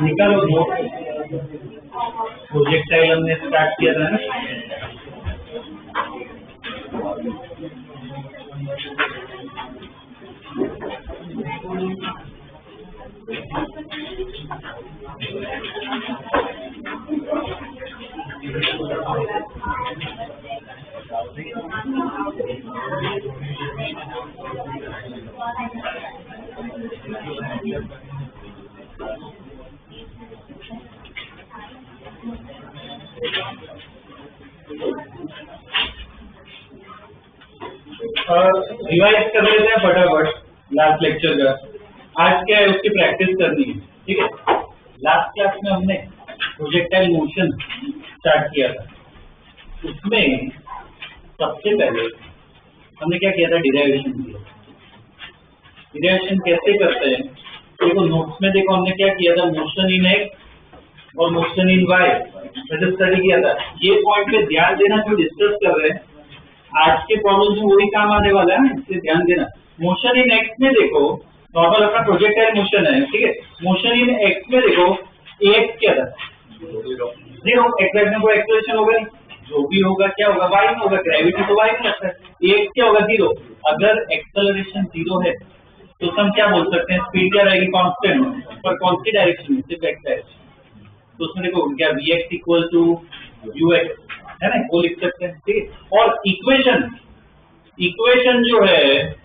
निकालो note. Projectile हमने start किया था ना। रिवाइज कर लेते हैं फटाफट लास्ट लेक्चर का। आज क्या है उसकी प्रैक्टिस करनी है, ठीक है। लास्ट क्लास में हमने प्रोजेक्टाइल मोशन स्टार्ट किया था। उसमें सबसे पहले हमने क्या किया था, डिराइवेशन किया। डिराइवेशन कैसे करते हैं देखो, नोट्स में देखो हमने क्या किया था, मोशन इन एक्स और मोशन इन वाई स्टडी किया था। ये पॉइंट पे ध्यान देना, जो डिस्कस कर रहे हैं आज के प्रॉब्लम में वही काम आने वाला है, इसलिए ध्यान देना। मोशन इन एक्स में देखो, नॉर्मल अपना प्रोजेक्टाइल मोशन है, ठीक है। मोशन इन एक्स में देखो, एक्स क्या था, जीरो। एक्स में कोई एक्सेलरेशन होगा नहीं, जो भी होगा क्या होगा, वाई में होगा। ग्रेविटी तो वाई में लगता है। एक्स क्या होगा, जीरो। अगर एक्सेलरेशन जीरो है तो हम क्या बोल सकते हैं, स्पीड क्या रहेगी, कांस्टेंट। पर कौन सी डायरेक्शन में, सिर्फ एक्स डायरेक्शन। तो उसमें देखो क्या, v x equal to u x है ना, वो लिख सकते हैं, ठीक है। और इक्वेशन जो है,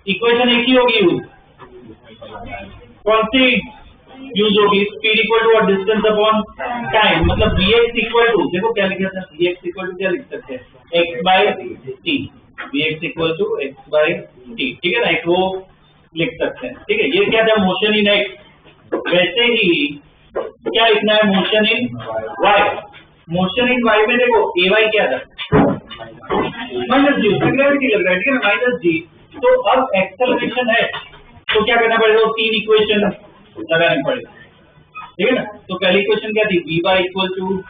इक्वेशन एक ही होगी यूज, कौन सी यूज होगी, स्पीड इक्वल टू और डिस्टेंस अपॉन टाइम। मतलब वी एक्स इक्वल टू, देखो क्या लिखा था, वी एक्स इक्वल टू क्या लिख सकते हैं, x by t. V x equal to x by t, ठीक है ना, एक वो लिख सकते हैं, ठीक है। ये क्या था, मोशन इन एक्स। वैसे ही क्या लिखना है, motion in y. Motion in y में देखो ए वाई क्या था, माइनस जी, उसमें ग्रेविटी लग रहा है, ठीक है ना, माइनस जी। तो अब एक्सेलरेशन है तो क्या करना पड़ेगा, तीन इक्वेशन लगानी पड़ेगी, ठीक है ना। तो पहली इक्वेशन क्या थी, v y equal to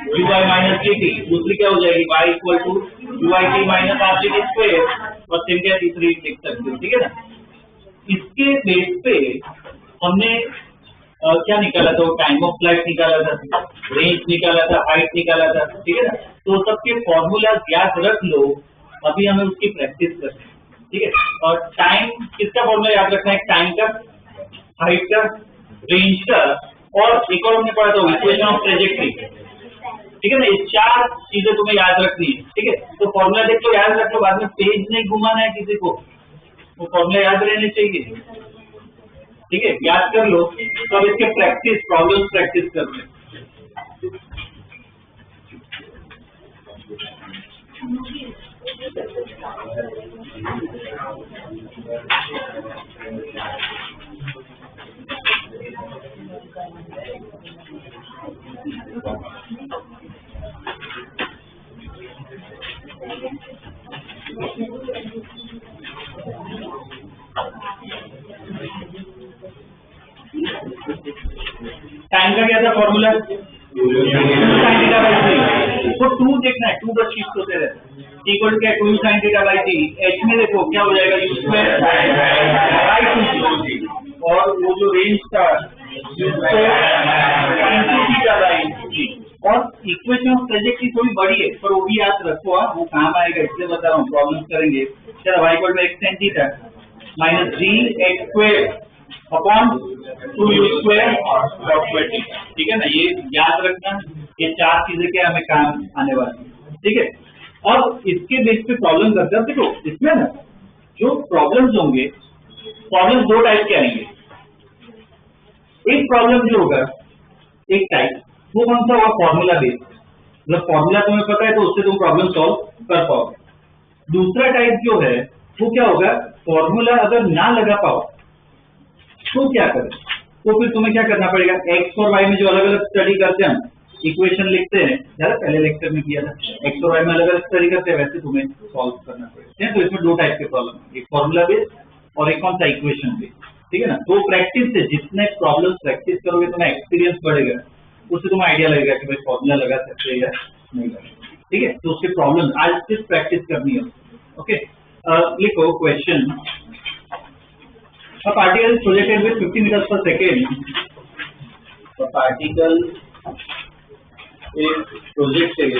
u y minus g t. दूसरी क्या हो जाएगी, y equal to u y t minus r g t square. और तीन क्या, तीसरी लिख सकते हो, ठीक है ना। इसके बेस पे हमने क्या निकाला था, टाइम ऑफ फ्लाइट निकाला था, रेंज निकाला था, हाइट निकाला था, ठीक है ना। तो सबके फॉर्मूला याद रख लो, अभी हमें उसकी प्रैक्टिस करनी है, ठीक है। और टाइम किसका फॉर्मूला याद रखना है, टाइम का, हाइट का, रेंज का, और एक और हमने पढ़ा था इक्वेशन ऑफ ट्रेजेक्टरी, ठीक है ना। ये चार चीजें तुम्हें याद रखनी है, ठीक है। तो फॉर्मूला देख लो, याद रख लो, बाद में पेज नहीं घुमाना है किसी को, वो फॉर्मूला याद रहने चाहिए, ठीक है। याद कर लो, तो अब इसके प्रैक्टिस प्रॉब्लम्स प्रैक्टिस करते हैं। टाइम का क्या था formula, sin theta by three. तो टू देखना है, टू बस शिफ्ट होते रहते हैं, इक्वल क्या, to sin theta by three. H में देखो क्या हो जाएगा, यू स्क्वायर बाई टू, और वो जो रेंज था sin थीटा बाई थ्री। और इक्वेशन ऑफ ट्रेजेक्टरी थोड़ी बड़ी है, पर वो भी याद रखो, वो काम आएगा, इसलिए बता रहा हूँ, प्रॉब्लम करेंगे। चलो y equal to x sin theta minus g x square upon two u square cos square t, ठीक है ना। ये याद रखना, ये चार चीजें क्या हमें काम आने वाली, ठीक है। और इसके बेस पे प्रॉब्लम करते हैं। देखो इसमें ना जो प्रॉब्लम्स होंगे, प्रॉब्लम्स दो टाइप के आएंगे। एक प्रॉब्लम जो होगा, एक टाइप, वो कौन सा होगा, फॉर्मूला बेस्ड, मतलब फॉर्मूला तुम्हें पता है तो उससे तुम प्रॉब्लम सॉल्व कर पाओगे। दूसरा टाइप जो है वो क्या होगा, फॉर्मूला अगर ना लगा पाओ तो क्या करें, तो फिर तुम्हें क्या करना पड़ेगा, एक्स और वाई में जो अलग अलग स्टडी करते हैं, इक्वेशन लिखते हैं, यार पहले लेक्चर में किया था, एक्स और वाई में अलग अलग स्टडी करते हैं, वैसे तुम्हें सॉल्व करना पड़ेगा। तो इसमें दो टाइप के प्रॉब्लम, एक फॉर्मूला बेस्ड और एक कौन सा, इक्वेशन बेस्ड, ठीक है ना। तो प्रैक्टिस से जितने प्रॉब्लम प्रैक्टिस करोगे तुम्हें एक्सपीरियंस बढ़ेगा, उससे तुम्हें आइडिया लगेगा कि भाई फॉर्मूला लगा सकते हैं या नहीं लगा, ठीक है। तो उसके प्रॉब्लम आज सिर्फ प्रैक्टिस करनी है, ओके। लिखो question, a particle is projected with 50 meters per second. A particle is projected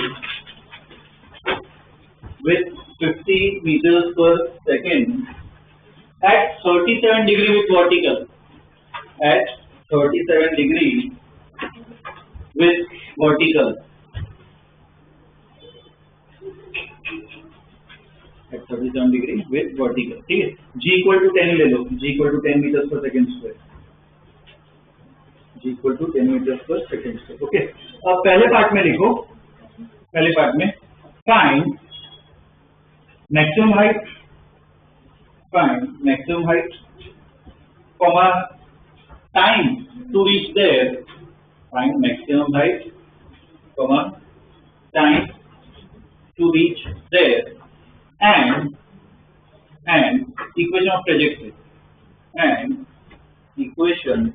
with 50 meters per second at 37 degree with vertical. At 37 degree with vertical. At 37 degree with vertical. ठीक है, g equal to 10 ले लो, g equal to 10 meters per second square. g equal to 10 meters per second square. Okay, अब पहले part में लिखो, पहले part में find maximum height, comma time to reach there, find maximum height, comma time to reach there, and equation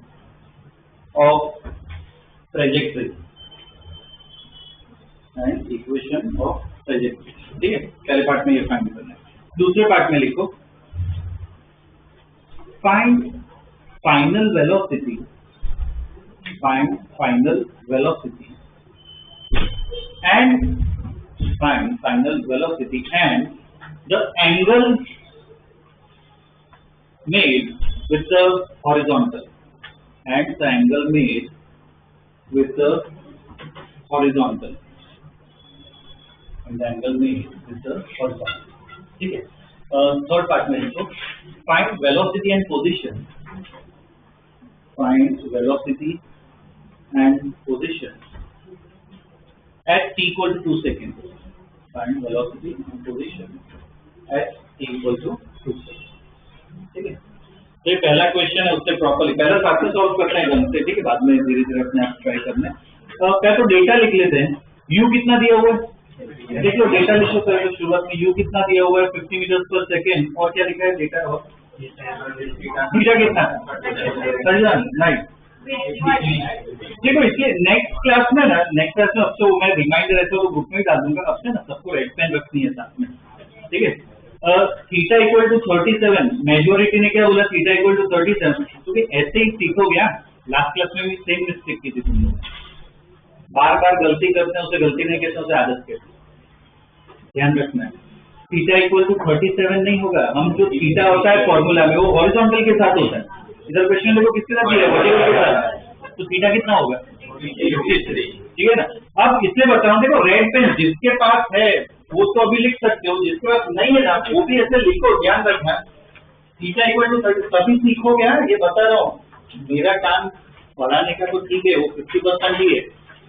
of trajectory, ठीक है, पहले part में ये फाइंड करना है। दूसरे पार्ट में लिखो find final velocity, and the angle made with the horizontal, ठीक है। थर्ड पार्ट में लिखो find velocity and position, at t equal to 2 seconds. Find velocity and position at t equal to 2 seconds. ठीक है, तो ये पहला क्वेश्चन है, उससे प्रॉपर्ली पहला पार्ट सॉल्व करते हैं ढंग से, ठीक है, बाद में धीरे धीरे अपने आप ट्राई करना है। क्या तो डेटा लिख लेते हैं, u कितना दिया हुआ है, देख लो डेटा लिखो, पहले शुरुआत में u कितना दिया हुआ है 50 मीटर पर सेकेंड, और क्या लिखा है डेटा, और थीटा कितना, 39। देखो इसलिए नेक्स्ट क्लास में अब तो मैं रिमाइंडर ऐसा तो ग्रुप में ही डाल दूंगा, अब से ना सबको रेड पेन रखनी है साथ में, ठीक है। थीटा इक्वल टू 37, मेजोरिटी ने क्या बोला, थीटा इक्वल टू 37, क्योंकि ऐसे ही सीखोगे। लास्ट क्लास में भी सेम मिस्टेक की थी तुम लोग, बार बार गलती करते हैं, उसे गलती नहीं कहते, उसे आदत कहते हैं, ध्यान रखना है। थीटा इक्वल टू 37 नहीं होगा, हम जो थीटा होता है फॉर्मूला में वो हॉरिजॉन्टल के साथ होता है। इधर क्वेश्चन देखो किसके साथ दिया है, वर्टिकल के साथ, तो थीटा कितना होगा 53, ठीक है ना। अब इसलिए बताऊं, देखो रेड पेन जिसके पास है वो तो अभी लिख सकते हो, जिसके पास नहीं है ना वो भी ऐसे लिखो, ध्यान रखना। थीटा इक्वल टू 30 तभी सीखोगे, ये बता रहा हूँ। मेरा काम पढ़ाने का तो ठीक है, वो 50% ही है,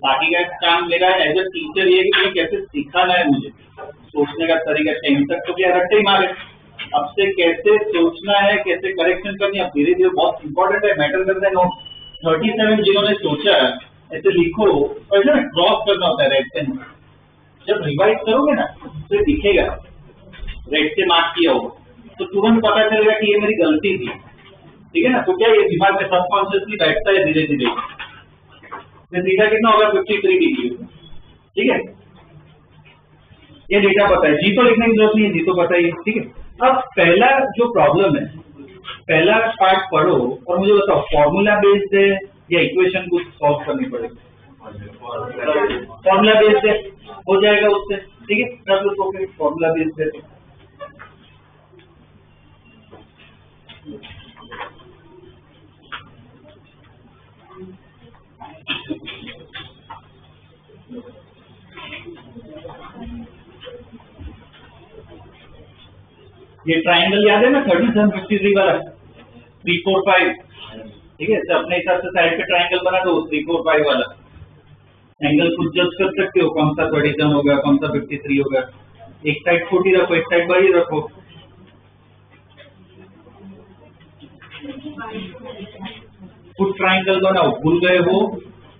बाकी का काम मेरा एज ए टीचर ये है कि तुम्हें कैसे सिखाना है, मुझे सोचने का तरीका। 10 तक तो क्या रट्टे ही मारे, अब से कैसे सोचना है, कैसे करेक्शन करनी है, धीरे धीरे बहुत इंपॉर्टेंट है, मैटर करता है। नोट 37 जिन्होंने सोचा ऐसे लिखो, और ऐसे ना क्रॉस करना होता है रेड पेन। जब रिवाइज करोगे ना तो दिखेगा रेड से मार्क किया होगा, तो तुरंत पता चलेगा कि ये मेरी गलती थी, ठीक है ना। तो क्या ये दिमाग में सबकॉन्शियसली बैठता है धीरे धीरे। थीटा कितना होगा 53 डिग्री, ठीक है। ये डेटा पता है, जी तो लिखने की जरूरत नहीं है, जी तो पता ही है, ठीक है। अब पहला जो प्रॉब्लम है, पहला पार्ट पढ़ो और मुझे बताओ फॉर्मूला बेस्ड है या इक्वेशन कुछ सॉल्व करनी पड़ेगी। फॉर्मूला बेस्ड है, हो जाएगा उससे, ठीक है। कर लो फिर फॉर्मूला बेस्ड है। ये ट्राइंगल याद है ना 3753 वाला 345, ठीक है। तो अपने हिसाब से साइड पे ट्राइंगल बना दो, 345 वाला एंगल खुद जज कर सकते हो, कौन सा 37 होगा, कौन सा 53 होगा। एक साइड छोटी रखो, एक साइड बड़ी रखो। फुट ट्राइंगल बनाओ, भूल गए हो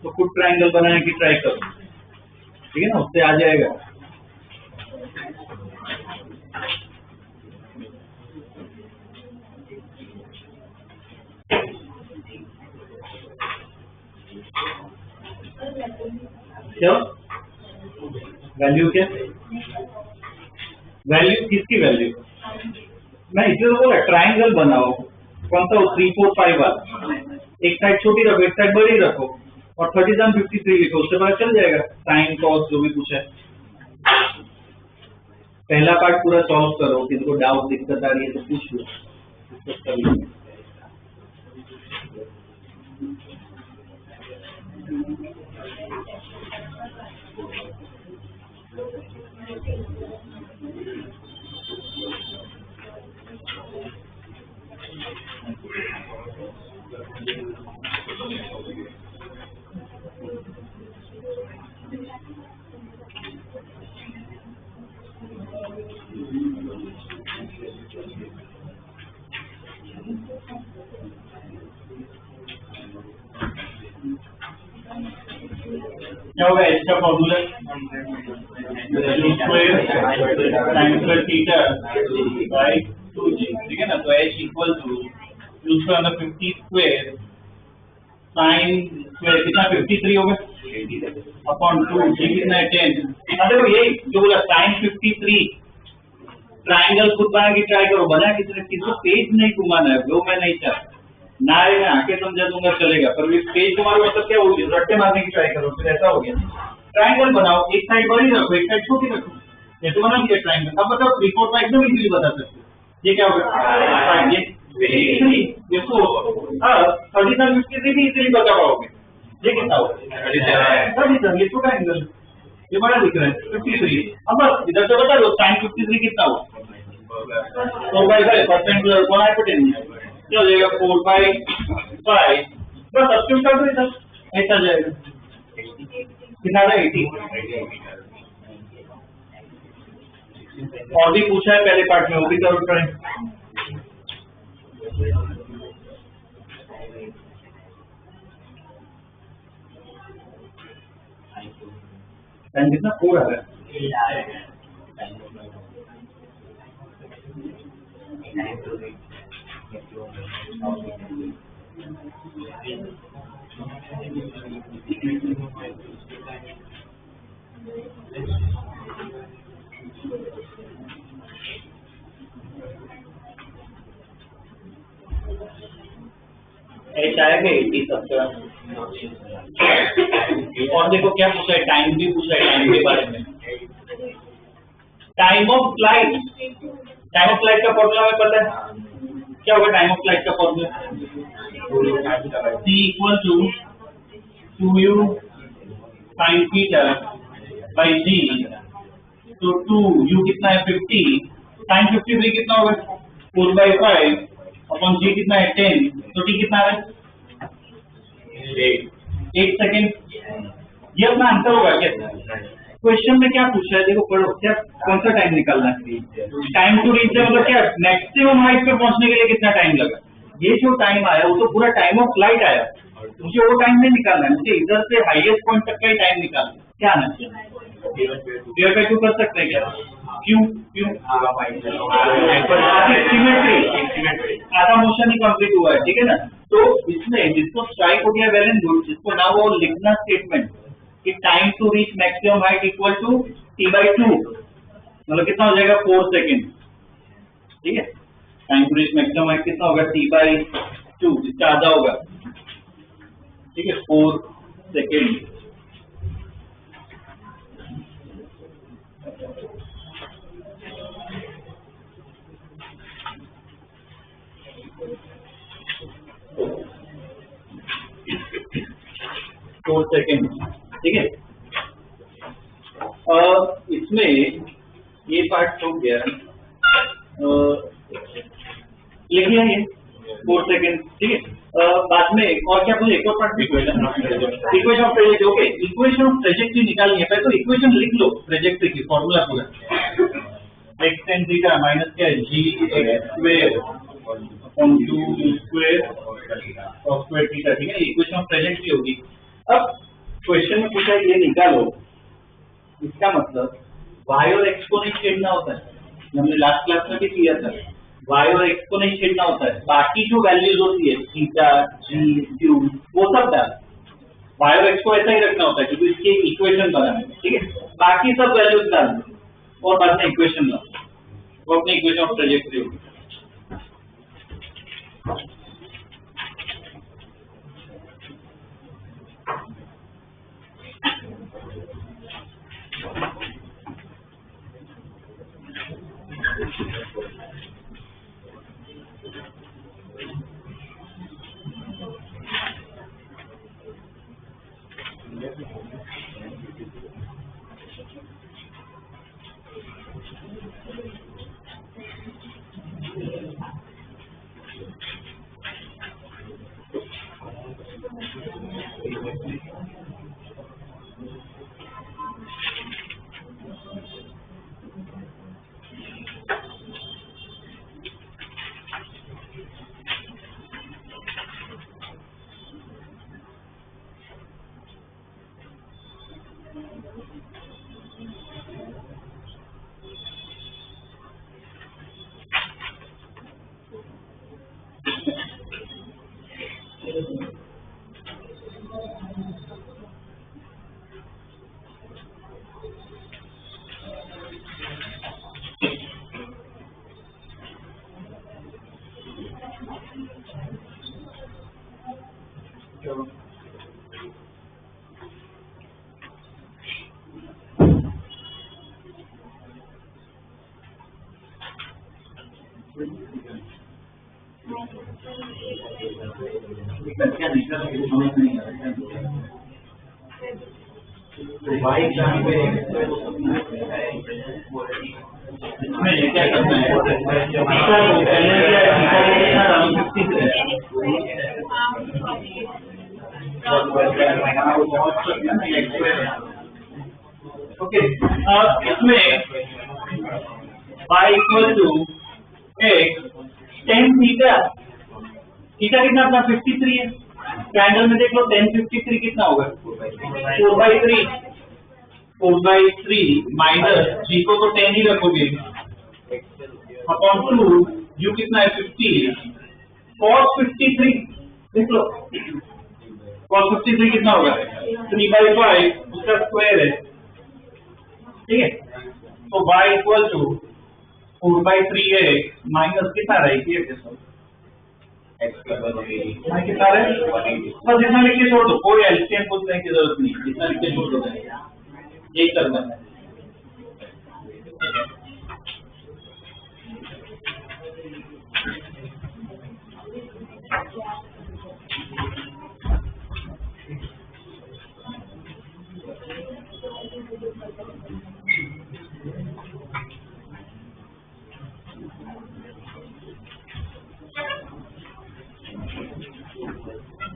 तो फुट ट्राइंगल बनाने की ट्राई करो, ठीक है ना, उससे आ जाएगा। क्या वैल्यू, क्या वैल्यू, किसकी वैल्यू, मैं इसलिए बोला ट्राइंगल बनाओ, कौन सा 3 4 5 वाला, एक साइड छोटी रखो एक साइड बड़ी रखो और 3753 लिखो, उससे पता चल जाएगा साइन कॉस जो भी पूछा है। पहला पार्ट पूरा सॉल्व करो, किसी को डाउट दिक्कत आ रही है तो पूछ लो। क्या होगा एच का formula sine square theta by 2g, ठीक है ना। तो h इक्वल टू यूज करना 50 स्क्वायर साइन स्क्वायर कितना 53 होगा अपॉन 2, g कितना है 10। देखो यही जो बोला साइन 53, ट्राइंगल खुद बनाने की ट्राई करो, बना किसी को पेज नहीं घुमाना है, वो मैं नहीं चाहता ना है, मैं आके समझा दूंगा चलेगा, पर पेज तुम्हारे मतलब क्या होगी, रट्टे मारने की ट्राई करो, फिर ऐसा हो गया। ट्राइंगल बनाओ, एक साइड बड़ी रखो एक साइड छोटी रखो, ये तो बना दिया ट्राइंगल। अब बताओ 3 4 5 एकदम इजीली बता सकते हो, ये क्या होगा ये 3753 भी इजीली बता पाओगे, ये कितना होगा 37, ये छोटा एंगल, ये बड़ा दिख रहा है 53। अब बस इधर से बता दो साइन 53 कितना होगा 4/5 परपेंडिकुलर कौन हाइपोटेन्यूज क्या जाएगा 4/5, बस सब्स्टिट्यूट कर दो इधर, ऐसा जाएगा कितना है 80। और भी पूछा है पहले पार्ट में, वो भी करो करें। टाइम कितना 4 आ रहा है, एच आएगा 80 सबसे। और देखो क्या पूछा है, टाइम भी पूछा है, टाइम के बारे में। Time of flight, time of flight का फॉर्मूला हमें पता है, क्या होगा टाइम ऑफ फ्लाइट का formula, c equal to 2u sin theta by g, तो 2u कितना है 50, sin 53 कितना होगा 4/5 अपॉन g कितना है 10, तो t कितना है 8 सेकेंड। ये अपना आंसर होगा क्या, क्वेश्चन में क्या पूछा है, देखो पढ़ो क्या, कौन सा टाइम निकालना है, टाइम टू रीच मतलब क्या मैक्सिमम हाइट पे पहुंचने के लिए कितना टाइम लगा, ये जो टाइम आया वो तो पूरा टाइम ऑफ फ्लाइट आया, मुझे वो टाइम नहीं निकालना है, मुझे इधर से हाईएस्ट पॉइंट तक का ही टाइम निकालना है। क्या आना चाहिए, क्यों कर सकते हैं क्या, क्यों क्यों सिमेट्री, आधा मोशन ही कंप्लीट हुआ है, ठीक है ना। तो इसमें जिसको स्ट्राइक हो गया वेल एंड गुड, जिसको ना वो लिखना स्टेटमेंट कि time to reach maximum height equal to t/2, मतलब कितना हो जाएगा 4 सेकेंड, ठीक है। Time to reach maximum height कितना होगा t/2, इसका आधा होगा, ठीक है 4 सेकेंड। ठीक है, इसमें ये पार्ट हो गया, लिख लिया ये 4 सेकेंड, ठीक है। बाद में और क्या पूछे, एक और part equation of trajectory, okay equation of trajectory निकालनी है, पहले तो इक्वेशन लिख लो ट्रेजेक्ट्री की, फॉर्मूला पूरा x tan थीटा माइनस क्या है g x square upon 2 square cos square theta, ठीक है, इक्वेशन ऑफ ट्रेजेक्ट्री होगी। अब क्वेश्चन में पूछा ये निकालो, इसका मतलब y और x को नहीं छेड़ना होता है, हमने लास्ट क्लास में भी किया था, y और x को नहीं छेड़ना होता है, बाकी जो वैल्यूज होती है थीटा g q वो सब डाल, y और x को ऐसा ही रखना होता है क्योंकि इसके इक्वेशन बनाना है, ठीक है, बाकी सब वैल्यूज डाल और बाद में इक्वेशन लाओ, वो अपनी इक्वेशन ऑफ ट्रेजेक्ट्री होगी। क्या निकल समझ नहीं आ रहा तो भाई जहाँ पे इसमें क्या करना है ओके इसमें y इक्वल टू एक tan थीटा थीटा कितना अपना 53 है ट्रायंगल में देख लो tan 53 कितना होगा 4/3 माइनस g को तो 10 ही रखोगे अपॉन 2 u कितना है 50 cos 53 देख लो cos 53 कितना होगा 3/5 उसका स्क्वायर है ठीक है तो y इक्वल टू 4/3 माइनस कितना रहेगी कितना रहे बस इतना लिख के छोड़ दो कोई एलसीएम पूछने की जरूरत नहीं इतना लिख के छोड़ दो यही करना है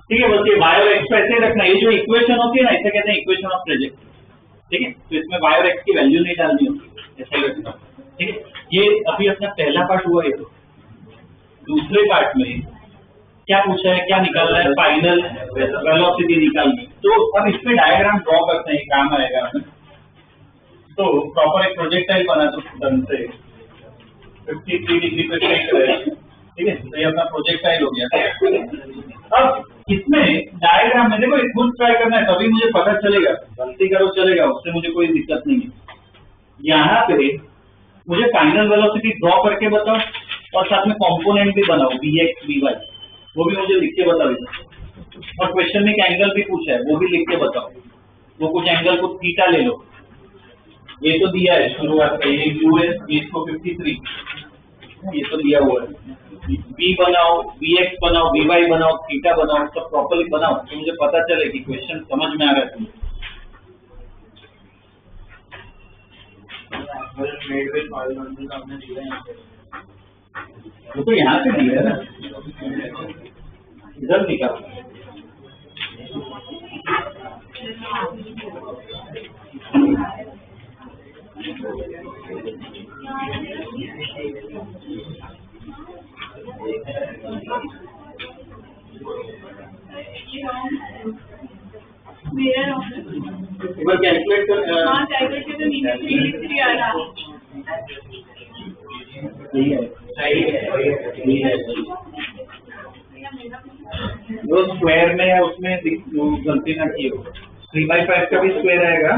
ठीक है बस ये y और x को ऐसे रखना ये जो इक्वेशन होती है ना इसे कहते हैं इक्वेशन ऑफ प्रोजेक्ट ठीक है तो इसमें y और x की वैल्यू नहीं डालनी होती ऐसे ही रखना ठीक है ये अभी अपना पहला पार्ट हुआ है दूसरे पार्ट में क्या पूछा है क्या निकालना है फाइनल वेलोसिटी निकालनी तो अब इस पे डायग्राम ड्रॉ करते हैं काम आएगा तो प्रॉपर एक प्रोजेक्टाइल बना दो ढंग से 53 डिग्री पे ठीक है तो ये अपना प्रोजेक्टाइल हो गया अब इसमें डायग्राम में देखो खुद ट्राई करना है तभी मुझे पता चलेगा गलती करो चलेगा उससे मुझे कोई दिक्कत नहीं है यहाँ पे मुझे फाइनल वेलोसिटी ड्रॉ करके बताओ और साथ में कंपोनेंट भी बनाओ bx by वो भी मुझे लिख के बताओ और क्वेश्चन में एक एंगल भी पूछा है वो भी लिख के बताओ वो कुछ एंगल को थीटा ले लो ये तो दिया है शुरुआत में ये यूएस 53 ये तो दिया हुआ है b बनाओ bx बनाओ by बनाओ थीटा बनाओ सब प्रॉपर्ली बनाओ तो मुझे पता चले कि क्वेश्चन समझ में आ रहा है वो तो यहाँ से दिया है ना इधर निकालो एक बार कैलकुलेट कर कैलकुलेट तो नीचे आ रहा सही है जो स्क्वायर में है उसमें गलती ना की हो 3/5 का भी स्क्वायर आएगा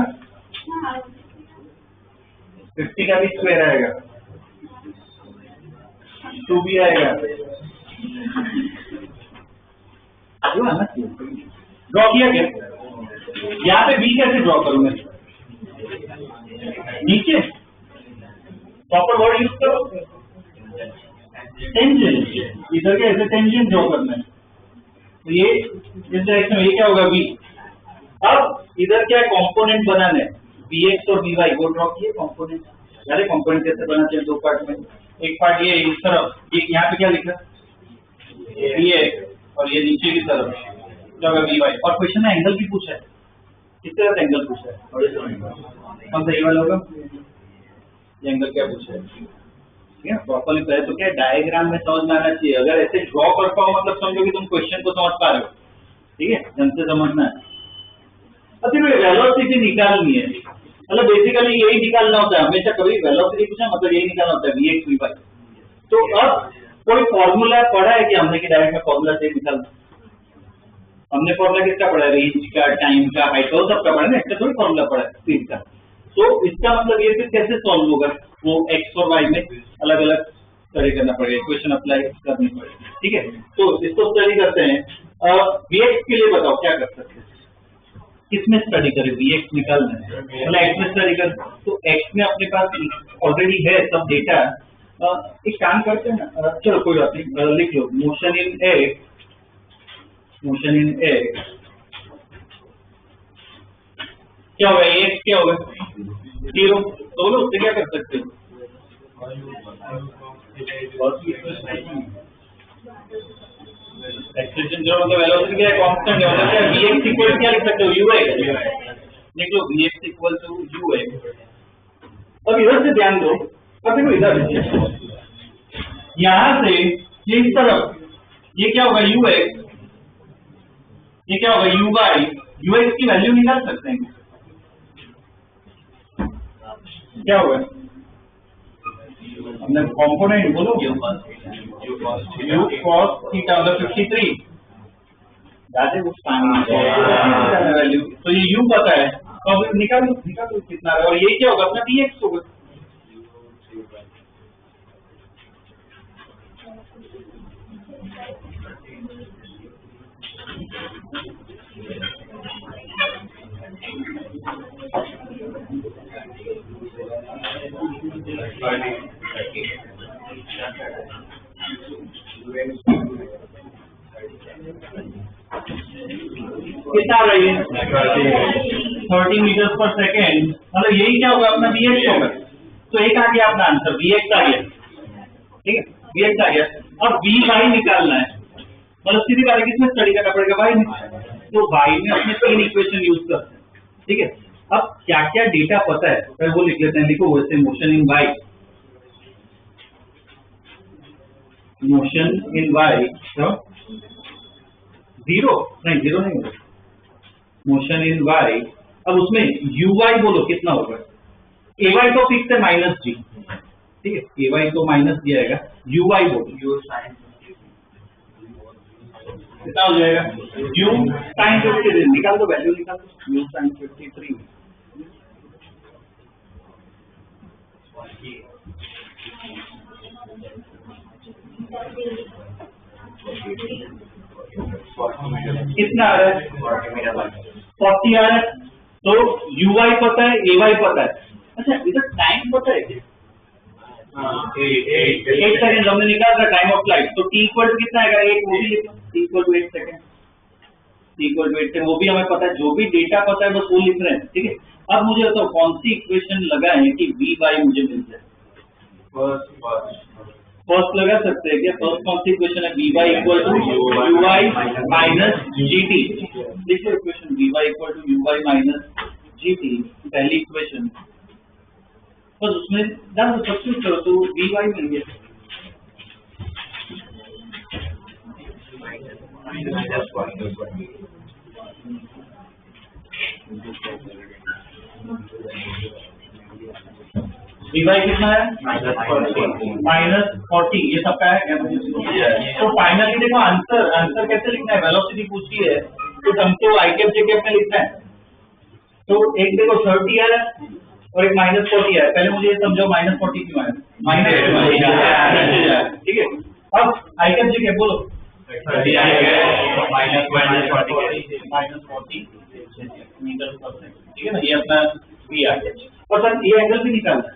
50 का भी स्क्वायर आएगा 2 भी आएगा मालूम आना चाहिए। ड्रॉ किया क्या? यहाँ पे बी कैसे ड्रॉ करूँ मैं? नीचे प्रॉपर वर्ड यूज करो, टेंजेंट। इधर के ऐसे टेंजेंट ड्रॉ करना है, तो ये इस डायरेक्शन में ये क्या होगा बी। अब इधर क्या कंपोनेंट बनाने हैं, बी एक्स और बी वाई, वो ड्रॉ किए कंपोनेंट। यार कंपोनेंट कैसे बनाते हैं? दो पार्ट में, एक पार्ट ये इस तरफ, ये यहाँ पे क्या लिखा बी एक्स और ये नीचे की तरफ क्या होगा बी वाई। और क्वेश्चन में एंगल भी पूछा है, किस तरह का एंगल पूछा है? कौन सा ये वाला होगा? ये एंगल क्या पूछा है? ठीक है, प्रॉपरली पहले तो क्या डायग्राम में समझ में आना चाहिए। अगर ऐसे ड्रॉ कर पाओ मतलब समझो कि तुम क्वेश्चन को समझ पा रहे हो। ठीक है, ढंग से समझना है। अब फिर वेलोसिटी निकालनी है, मतलब बेसिकली यही निकालना होता है हमेशा। कभी वेलोसिटी पूछा मतलब यही निकालना होता है वी एक्स वी वाई। तो अब कोई फॉर्मूला पढ़ा है कि हमने कि डायरेक्ट में फॉर्मूला से निकालना? हमने फॉर्मूला किसका पढ़ा है? रेंज का, टाइम का, हाइट का, सबका पढ़ा है ना। इसका थोड़ी फॉर्मूला पढ़ा है स्पीड का। तो इसका मतलब ये फिर कैसे सॉल्व होगा? वो एक्स और वाई में अलग अलग स्टडी करना पड़ेगा, इक्वेशन अप्लाई करनी पड़ेगी। ठीक है, तो इसको स्टडी करते हैं। वी एक्स के लिए बताओ क्या कर सकते हैं? किसमें स्टडी करें? वी एक्स निकालना है, मतलब एक्स में स्टडी कर। तो एक्स में अपने पास ऑलरेडी है सब डेटा। एक काम करते हैं ना, चलो कोई बात नहीं, लिख लो motion in x, motion in x क्या होगा? एक्स क्या होगा? 0। तो बोलो उससे क्या कर सकते हो? एक्सप्रेशन जो मतलब वेलोसिटी क्या है? कांस्टेंट है, मतलब क्या वी एक्स इक्वल क्या लिख सकते हो? U x. लिख लो v x equal to u x. अब इधर से ध्यान दो, अब देखो इधर यहां से ये इस तरफ ये क्या होगा? यू एक्स, ये क्या होगा? U y. यू एक्स की वैल्यू निकाल सकते हैं क्या होगा? हमने कंपोनेंट बोलो यू कॉस थीटा मतलब 53 दादे उस वैल्यू। तो ये यू पता है, तो अब निकालो कितना है। और ये क्या होगा? अपना डी एक्स होगा। कितना आ रही है? 30 मीटर पर सेकेंड, मतलब यही क्या होगा? अपना वी एक्स होगा। तो एक आ गया अपना आंसर, वी एक्स आ गया। ठीक है, वी एक्स आ गया। अब वी वाई निकालना है, मतलब सीधी बात है किसमें स्टडी करना पड़ेगा? वाई में। तो वाई में अपने 3 इक्वेशन यूज करते हैं। ठीक है, अब क्या क्या डेटा पता है तो वो लिख लेते हैं। लिखो वैसे motion in y, motion in y 0 नहीं, मोशन इन वाई। अब उसमें यू वाई बोलो कितना होगा? ए वाई तो फिक्स है माइनस जी। ठीक है, ए वाई तो माइनस दिया जाएगा। यू वाई बोलो यू साइन कितना हो जाएगा? यू साइन 53 निकाल दो, वैल्यू निकाल दो। यू साइन 53 कितना आ रहा है? 40 आ रहा है। तो यू वाई पता है, ए वाई पता है। अच्छा इधर टाइम पता है क्या? 8 सेकेंड हमने निकाल रहा टाइम ऑफ फ्लाइट। तो टी इक्वल टू कितना आएगा? 1। वो भी लिखो t equal to 8 second, t equal to 8 second. वो भी हमें पता है, जो भी डेटा पता है बस वो लिख रहे हैं। ठीक है, अब मुझे बताओ कौन सी इक्वेशन लगाएं कि वी वाई मुझे मिल जाए? फर्स्ट लगा सकते हैं क्या? फर्स्ट कौन सी इक्वेशन है? V y equal to u y minus g t. लिखो equation v y equal to u y minus g t, पहली इक्वेशन। बस उसमें डाल दो, सब्स्टिट्यूट करो तो वी वाई मिल गया। वीवाई कितना है? -40। ये सबका है क्या? तो फाइनली देखो आंसर कैसे लिखना है? वेलोसिटी पूछी है तो हमको आईकेप जेकेप में लिखना है। तो एक देखो 30 है और एक -40 है। पहले मुझे ये समझो -40 क्यों है? ठीक है, अब आईकेप जेकेप बोलो 30 आएगा -40 मीटर पर सेकंड, ठीक है ना। ये अपना V आ गया। और सर ये एंगल भी निकालना है,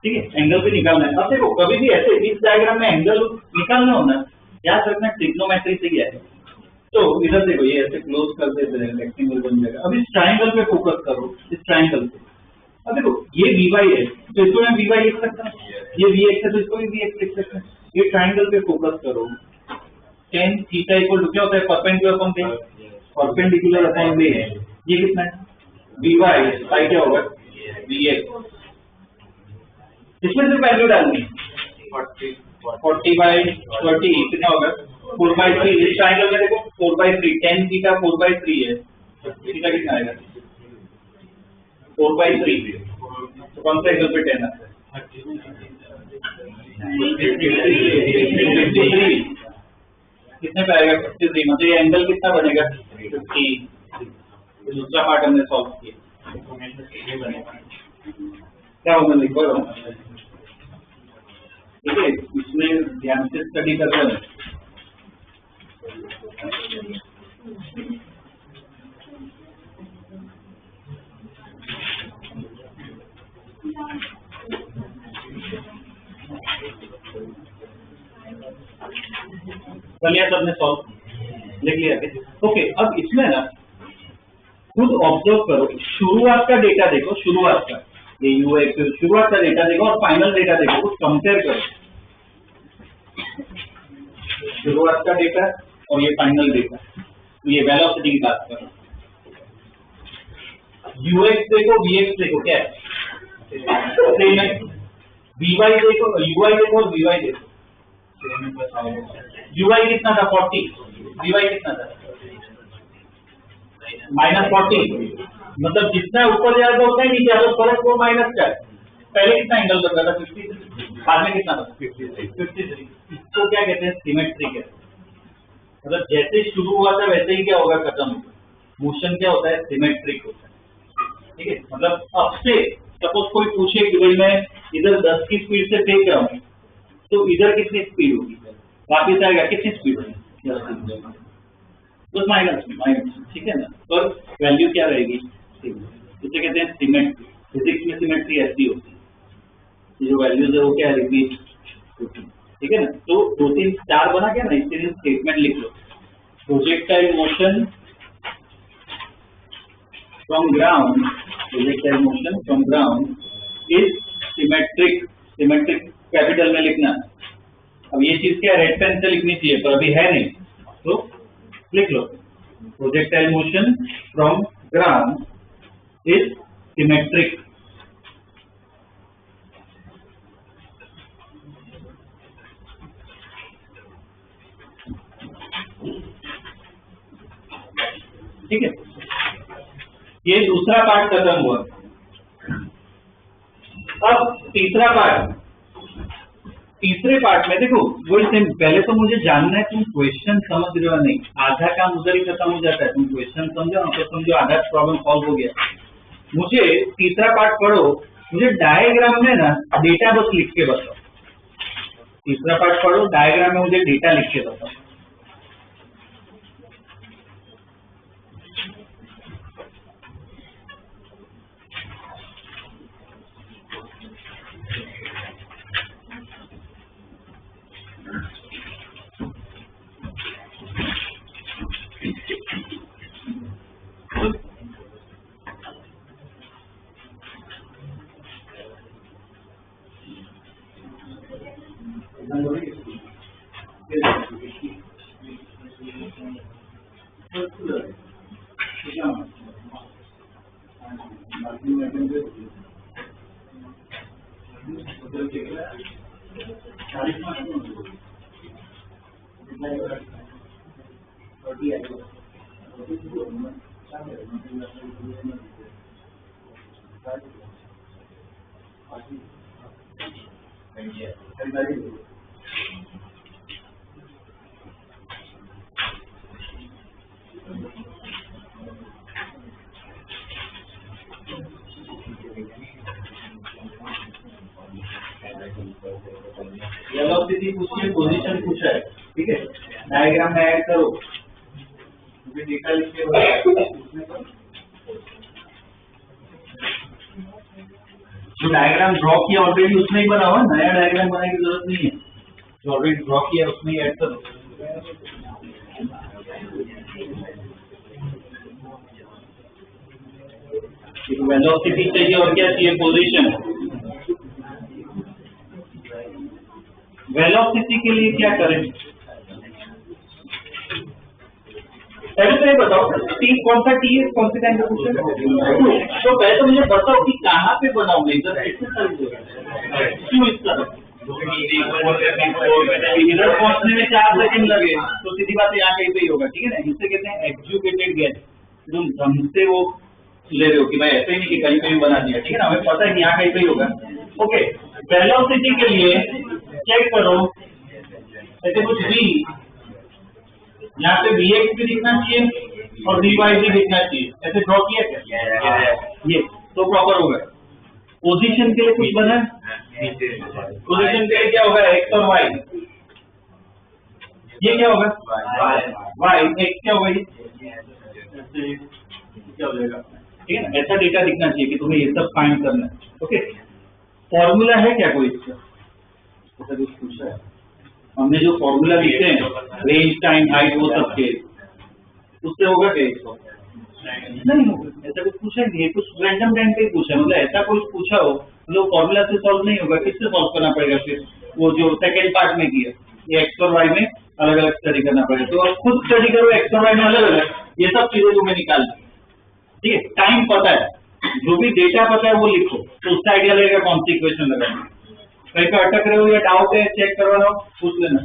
ठीक है, एंगल भी निकालना है। अब देखो कभी भी ऐसे इस डायग्राम में एंगल निकालना हो ना, याद रखना ट्रिग्नोमेट्री से ही है। तो इधर देखो ये ऐसे क्लोज कर देते हैं, रेक्टेंगल बन जाएगा। अब इस ट्रायंगल पे फोकस करो, इस ट्रायंगल पे। अब देखो ये Vy है, तो इसको मैं Vy लिख सकता हूँ, ये Vx है तो इसको भी Vx लिख सकते हैं। ये ट्रायंगल पे फोकस करो, tan थीटा इक्वल टू क्या होता है, perpendicular upon base, perpendicular upon base. ये कितना है, Vy बाई क्या होगा, Vx। इसमें सिर्फ वैल्यू डालनी है, 40/30 कितना होगा, 4/3। इस ट्रायंगल में देखो 4/3, tan थीटा 4/3 है, थीटा कितना आएगा 4/3। तो कौन सा एंगल पे tan आता है, 53। कितने पे आएगा 53, मतलब ये एंगल कितना बनेगा 50। दूसरा पार्ट हमने सॉल्व किया, क्या होगा लिखो, ठीक है। इसमें ध्यान से स्टडी कर रहे हैं। चलिए सबने सॉल्व लिख लिया। ओके, अब इसमें ना खुद ऑब्जर्व करो, शुरुआत का डेटा देखो, शुरुआत का ये यूएक्स शुरुआत का डेटा देखो और फाइनल डेटा देखो, कुछ कंपेयर करो। शुरुआत का डेटा और ये फाइनल डेटा, ये वेलोसिटी की बात करो। यूएक्स देखो, वीएक्स देखो, क्या है सेम है। वीवाई देखो, यूआई देखो और वीवाई देखो। यूआई कितना था 40, वीवाई कितना था -40। मतलब जितना ऊपर जाएगा उतना ही नीचे आएगा, फर्क वो माइनस का है। पहले कितना एंगल बन रहा था 53, बाद में कितना था 53। इसको क्या कहते हैं, सिमेट्री कहते हैं। मतलब जैसे शुरू हुआ था वैसे ही क्या होगा, खत्म होगा। मोशन क्या होता है, सिमेट्रिक होता है, ठीक है। मतलब अब से सपोज कोई पूछे कि भाई मैं इधर 10 की स्पीड से फेंक रहा हूँ, तो इधर कितनी स्पीड होगी, वापिस आएगा कितनी स्पीड होगी, तो माइनस, ठीक है ना। पर वैल्यू क्या रहेगी, इसे कहते हैं सिमेट्री। फिजिक्स में सिमेट्री ऐसी होती है, जो वैल्यूज है वो क्या रिपीट होती है, ठीक है ना। तो 2-3 स्टार बना क्या ना, इसके स्टेटमेंट लिख लो। Projectile motion from ground, projectile motion from ground is symmetric. Symmetric capital में लिखना। अब ये चीज क्या रेड पेन से लिखनी चाहिए, पर अभी है नहीं, तो लिख लो। Projectile motion from ground is symmetric. ठीक है, ये दूसरा पार्ट खत्म हुआ। अब तीसरा पार्ट, तीसरे पार्ट में देखो वही सेम। पहले तो मुझे जानना है तुम क्वेश्चन समझ रहे हो नहीं, आधा काम उधर ही खत्म हो जाता है। तुम क्वेश्चन समझो ना तो समझो आधा प्रॉब्लम सॉल्व हो गया। मुझे तीसरा पार्ट पढ़ो, मुझे डायग्राम में ना डेटा बस लिख के बताओ। तीसरा पार्ट पढ़ो, डायग्राम में मुझे डेटा लिख के बताओ। वेलोसिटी पूछिए, पोजीशन पूछा है, ठीक है। डायग्राम में ऐड करो, डेटा लिखे जो डायग्राम ड्रॉ किया ऑलरेडी उसमें ही बना हुआ, नया डायग्राम बनाने की जरूरत नहीं है, जो ऑलरेडी ड्रॉ किया उसमें ही ऐड करो। वेलोसिटी चाहिए और क्या चाहिए, पोजीशन। वेलोसिटी के लिए क्या करें, पहले तो ये बताओ टी कौन सा टी है, कौन से टाइम पे पूछे, तो पहले तो मुझे बताओ कि कहाँ पे बनाओगे, इधर क्यों इस तरह, इधर पहुंचने में 4 सेकंड लगे तो सीधी बात यहाँ कहीं पे ही होगा, ठीक है ना। इससे कहते हैं एग्जीक्यूटेड गेस, तुम ढंग से वो ले रहे हो कि भाई ऐसे ही नहीं कि कहीं पे भी बना दिया, ठीक है ना, हमें पता है कि यहाँ कहीं पे ही होगा। ओके, वेलोसिटी के लिए चेक करो, ऐसे कुछ v, यहाँ पे vx भी दिखना चाहिए और vy भी दिखना चाहिए, ऐसे ड्रॉ किया क्या, ये तो प्रॉपर होगा। पोजीशन के लिए कुछ बना है, पोजीशन के लिए क्या होगा, x और y, ये क्या होगा y, x क्या होगा, ये क्या हो जाएगा, ठीक है ना। ऐसा डेटा दिखना चाहिए कि तुम्हें ये सब फाइंड करना है। ओके, फॉर्मूला है क्या कोई इसका, ऐसा कुछ पूछा है, हमने जो फॉर्मूला लिखे हैं रेंज टाइम हाइट वो सब के, उससे होगा क्या इसको, नहीं होगा, ऐसा कुछ पूछा ही नहीं है, कुछ रैंडम टाइम पे ही पूछा है, मतलब ऐसा कुछ पूछा हो मतलब फॉर्मूला से सॉल्व नहीं होगा, किससे सॉल्व करना पड़ेगा फिर, वो जो सेकेंड पार्ट में किया, ये एक्स और वाई में अलग अलग स्टडी करना पड़ेगा, तो आप खुद स्टडी करो एक्स और वाई में अलग अलग, ये सब चीजें तुम्हें निकालनी, ठीक है। टाइम पता है, जो भी डेटा पता है वो लिखो, तो उसका आइडिया लगेगा कौन सी इक्वेशन लगानी, कहीं पे अटक रहे हो या डाउट है चेक करवाना हो पूछ लेना।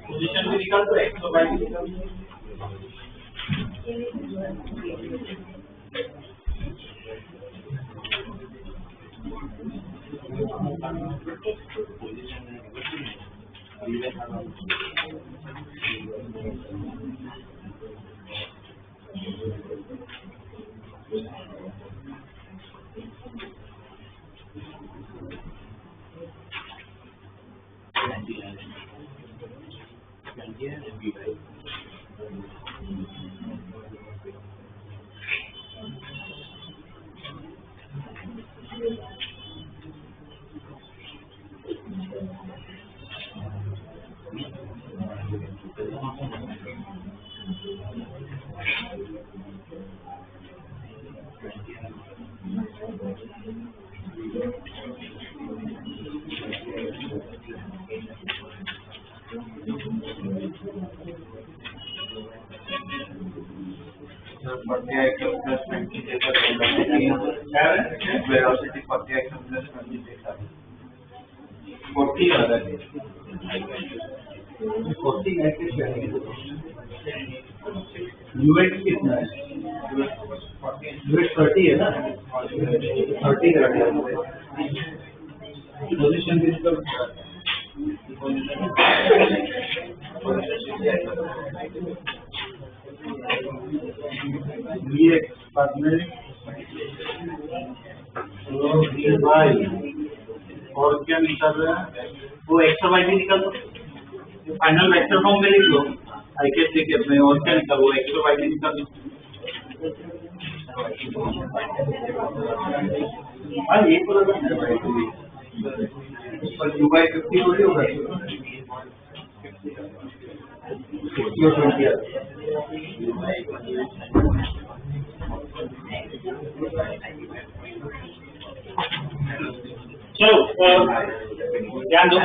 पोजीशन भी निकाल दो, एक्स और वाई भी निकाल दो। क्या है वेलोसिटी 40x प्लस 26 40 आ रहा है 40 कैसे यूएक्स कितना है यूएक्स 30 है ना 30 पोजीशन भी ये बाद में और क्या निकल रहा है वो एक्स और वाई भी निकल दो फाइनल वेक्टर फॉर्म में लिख लो आई के सी के में और क्या निकल वो एक्स और वाई भी निकल दो हाँ ये पूरा पर यू बाई 50 थोड़ी होगा 60 और 20 चलो ध्यान दो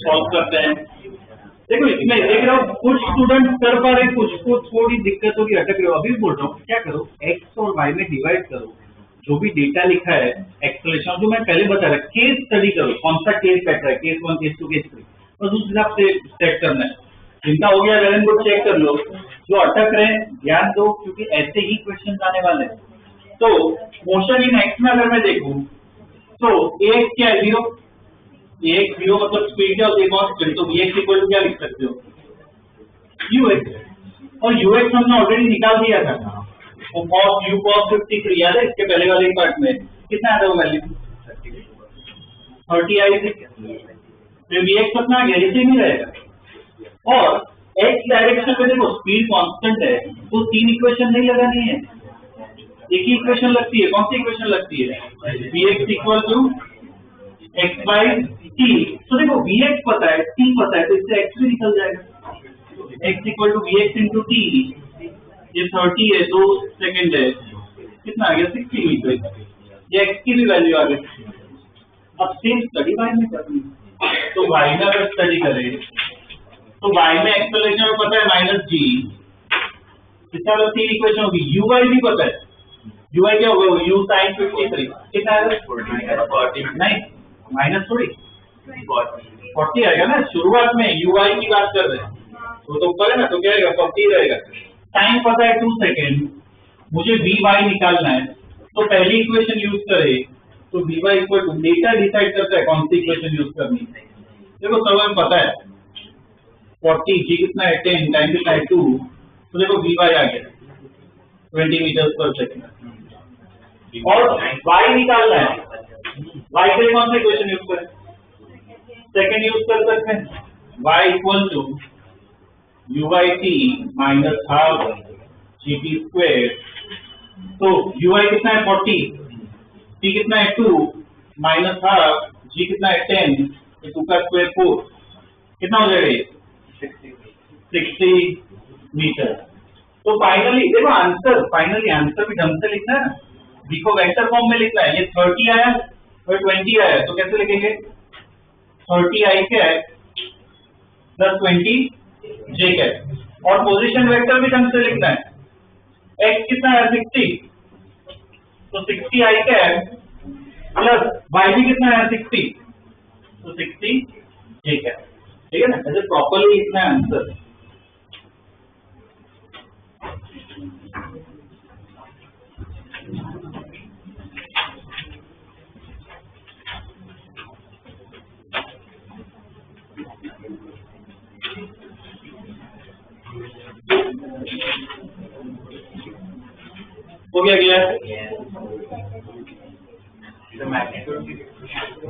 सॉल्व करते हैं। देखो इसमें देख रहा हूँ कुछ स्टूडेंट कर पा रहे कुछ को थोड़ी दिक्कत होगी अटक रहे हो अभी बोल रहा हूँ क्या करो एक्स और वाई में डिवाइड करो जो भी डेटा लिखा है एक्सप्लेनेशन जो मैं पहले बता रहा केस स्टडी करो कौन सा केस बैठ रहा है केस 1 केस 2 केस 3 बस उस हिसाब से सेट करना है जिनका हो गया वेल एंड गुड चेक कर लो जो अटक रहे ध्यान दो क्योंकि ऐसे ही क्वेश्चन आने वाले हैं। तो मोशन इन एक्स में अगर मैं देखूं तो एक क्या है 0 एक 0 मतलब स्पीड क्या होती है कांस्टेंट तो vx इक्वल टू क्या लिख सकते हो ux और ux हमने ऑलरेडी निकाल दिया था वो cos u cos 53 याद है इसके पहले वाले पार्ट में कितना आता है वो वैल्यू 30 आई थी फिर vx अपना आ गया ऐसे ही रहेगा और x डायरेक्शन में देखो स्पीड कांस्टेंट है तो 3 इक्वेशन नहीं लगानी है एक ही इक्वेशन लगती है कौन सी इक्वेशन लगती है vx equal to x by t तो देखो vx पता है t पता है तो इससे x भी निकल जाएगा x equal to vx into t ये 30 है 2 सेकंड है कितना आ गया 60 मीटर ये x की भी वैल्यू आ गई। अब सेम स्टडी y में करनी तो y में अगर स्टडी करें तो y में एक्सेलरेशन में पता है माइनस g कितना 3 इक्वेशन होगी uy भी पता है ui क्या होगा u sin 53 कितना है नहीं माइनस थोड़ी 40 आएगा ना शुरुआत में ui की बात कर रहे हैं तो ऊपर है ना तो क्या आएगा 40 रहेगा टाइम पता है 2 सेकेंड मुझे vy निकालना है तो पहली इक्वेशन यूज करे तो vy equal to data decide करता है कौन सी इक्वेशन यूज करनी है देखो सब हमें पता है 40 g कितना है 10 टाइम कितना है 2 तो देखो vy आ गया 20 मीटर पर सेकेंड और y निकालना है y के लिए कौन सा इक्वेशन यूज करें सेकंड यूज कर सकते हैं y equal to uit minus half gt square तो ui कितना है 40 t कितना है 2 माइनस हाफ g कितना है 10 2 का स्क्वायर 4 कितना हो जाएगा 60 मीटर। तो फाइनली देखो आंसर फाइनली आंसर भी ढंग से लिखना है ना देखो वेक्टर फॉर्म में लिखना है ये 30 आया और 20 आया तो कैसे लिखेंगे 30 आई कैप प्लस 20 जे कैप और पोजीशन वेक्टर भी ढंग से लिखना है x कितना है 60 तो 60 आई कैप प्लस y भी कितना है 60 तो 60 जे कैप ठीक है ना ऐसे प्रॉपर्ली लिखना है आंसर। हो गया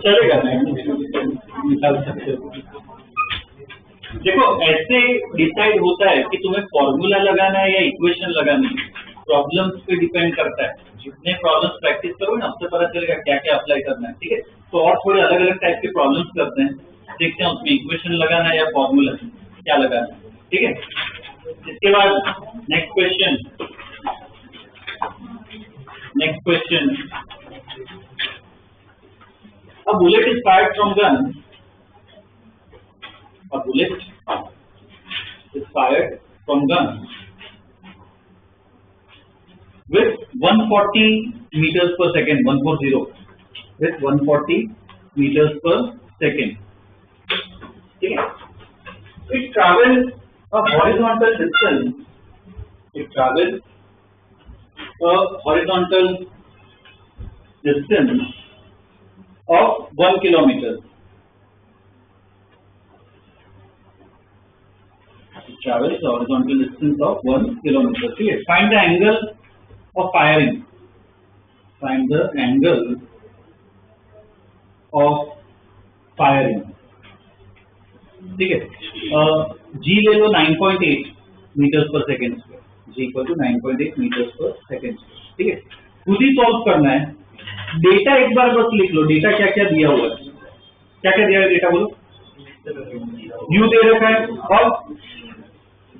चलेगा निकाल सकते हो। देखो ऐसे डिसाइड होता है कि तुम्हें फॉर्मूला लगाना है या इक्वेशन लगानी है प्रॉब्लम्स पे डिपेंड करता है जितने प्रॉब्लम्स प्रैक्टिस करोगे ना उससे पता चलेगा क्या क्या अप्लाई करना है ठीक है। तो और थोड़े अलग अलग टाइप के प्रॉब्लम्स करते हैं देखते हैं उसमें इक्वेशन लगाना है या फॉर्मूला क्या लगाना है ठीक है। इसके बाद next question a bullet is fired from gun a bullet is fired from gun with 140 meters per second, 140 with 140 meters per second. ठीक है? It travels a horizontal distance. It travels a horizontal distance of 1 kilometer. It travels a horizontal distance of 1 kilometer. Okay. Find the angle of firing. Find the angle of firing. ठीक है? G ले लो 9.8 meters per second square. G equal to 9.8 meters per second square. ठीक है? खुद ही solve करना है. Data एक बार बस लिख लो. डेटा क्या क्या दिया हुआ है? क्या क्या दिया है डेटा बोलो. न्यू दे रखा है और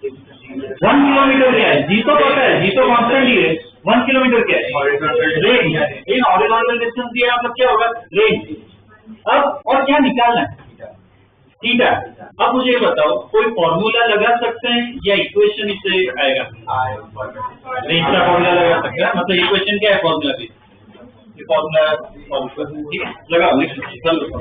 1 किलोमीटर दिया है. जी तो पता है, जी तो कांस्टेंट ही है. 1 किलोमीटर क्या है? रेंज. इन हॉरिजॉन्टल डिस्टेंस दिया मतलब क्या होगा? रेंज. अब और क्या निकालना है? थीटा. अब मुझे ये बताओ, कोई फॉर्मूला लगा सकते हैं या इक्वेशन इससे आएगा? रेंज का फॉर्मूला लगा सकते हैं. मतलब इक्वेशन क्या है? फॉर्मूला भी फॉर्मूला. ठीक है, लगाओ. नेक्स्ट चलो.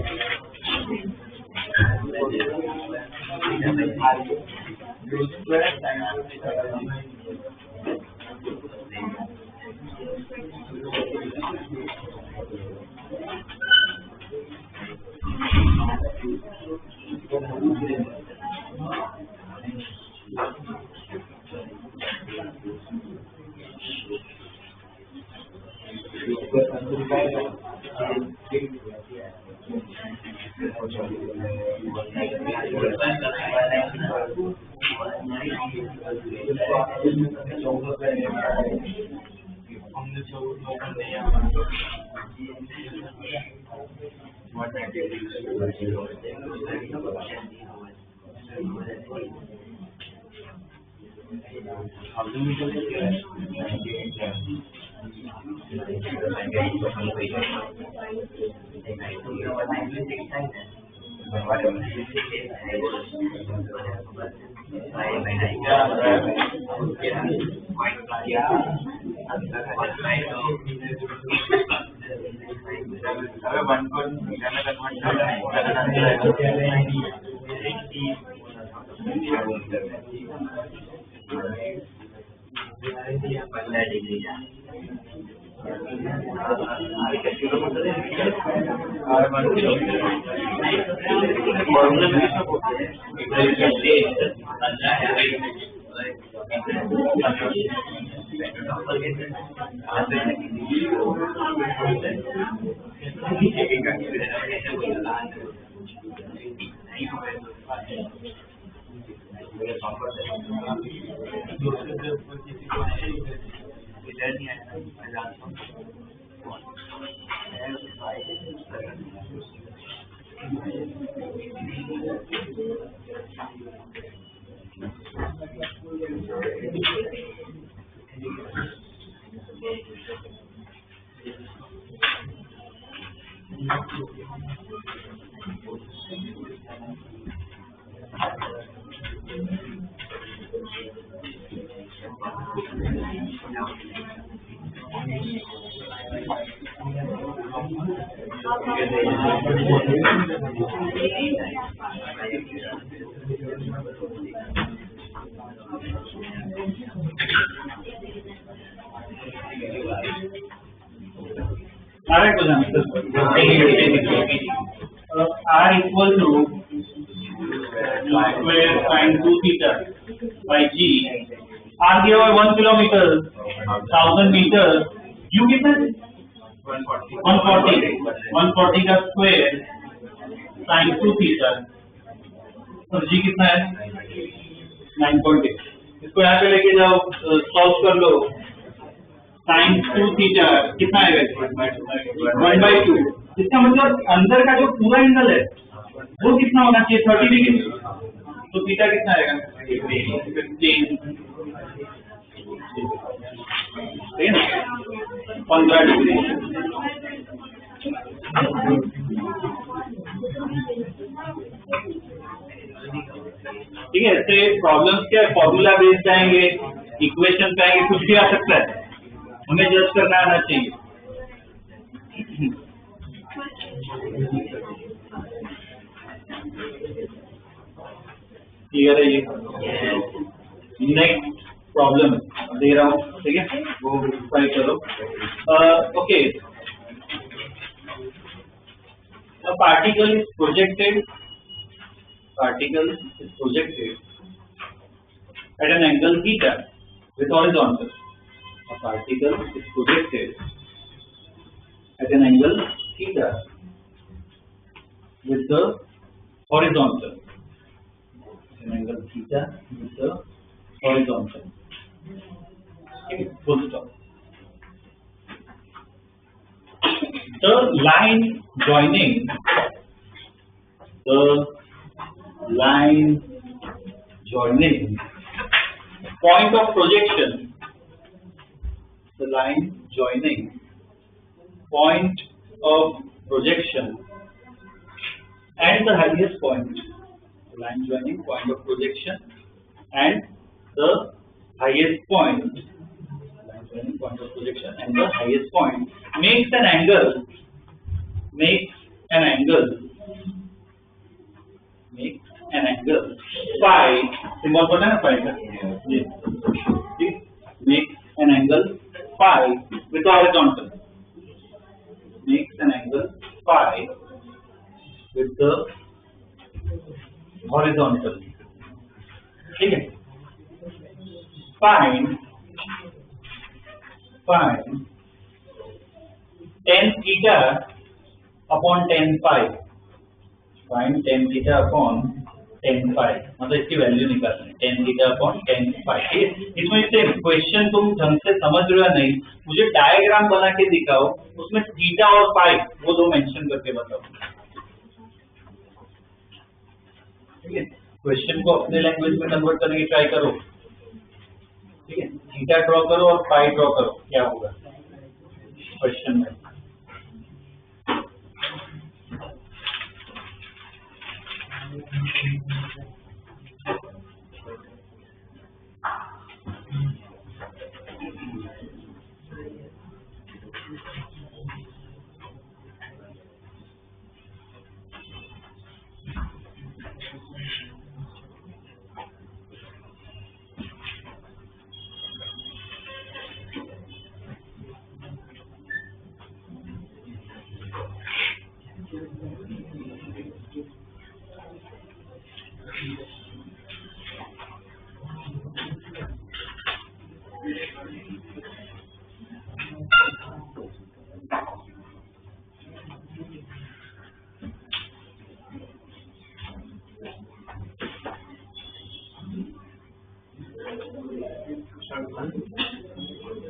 R equal to square sin 2 theta by G. R दिया हुआ 1 किलोमीटर, 1000 मीटर. U कितना है? 140 का स्क्वायर sin 2 थीटा. और G कितना है? 9.8. इसको यहाँ पे लेके जाओ, सॉल्व कर लो. sin 2 थीटा कितना आएगा? 1/2. इसका मतलब अंदर का जो पूरा एंगल है वो कितना होना चाहिए? 30 डिग्री. तो थीटा कितना आएगा? 15. ठीक है ना? 15 डिग्री. ठीक है. ऐसे प्रॉब्लम्स क्या फॉर्मूला बेस्ड आएंगे, इक्वेशन पे आएंगे, कुछ भी आ सकता है. हमें जज करना आना चाहिए। क्लियर है ये? नेक्स्ट प्रॉब्लम दे रहा हूँ, ठीक है, वो ट्राई करो। Okay, a particle is projected at an angle theta with horizontal. A particle is projected at an angle theta with the horizontal. An angle theta with the horizontal. Okay, full stop. The line joining point of projection, the line joining point of projection and the highest point, the line joining point of projection and the highest point, line joining point of projection and the highest point makes an angle phi, symbol पता है ना phi का, ये makes an angle phi with horizontal, makes an angle phi with the horizontal, ठीक है। Find tan theta upon tan phi, find tan theta upon tan phi, मतलब इसकी value निकालनी है, tan theta upon tan phi। इसमें से question तुम ढंग से समझ रहे हो नहीं, मुझे डायग्राम बना के दिखाओ, उसमें थीटा और पाई वो दो मेंशन करके बताओ, ठीक है। क्वेश्चन को अपने लैंग्वेज में कन्वर्ट करने की ट्राई करो, ठीक है। थीटा ड्रॉ करो और पाई ड्रॉ करो, क्या होगा क्वेश्चन में।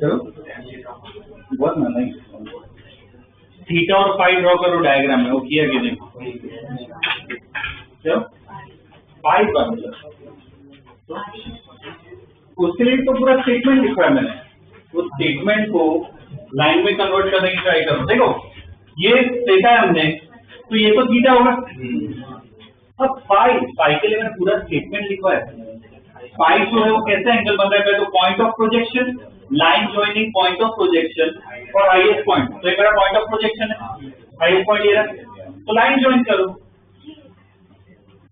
चलो बहुत ना नहीं, थीटा और पाई ड्रॉ करो डायग्राम में, वो किया कि नहीं? चलो पाई का मतलब उसके लिए तो पूरा स्टेटमेंट लिखा है मैंने, उस स्टेटमेंट को लाइन में कन्वर्ट करने की ट्राई करो। देखो ये देखा है हमने, तो ये तो थीटा होगा। अब पाई के लिए मैंने पूरा स्टेटमेंट लिखा है। पाई जो है वो कैसे एंगल बन रहा है, तो point of projection, line joining point of projection और हाईएस्ट पॉइंट, तो ये मेरा पॉइंट ऑफ प्रोजेक्शन है, हाईएस्ट पॉइंट ये रहा, तो लाइन ज्वाइन करो,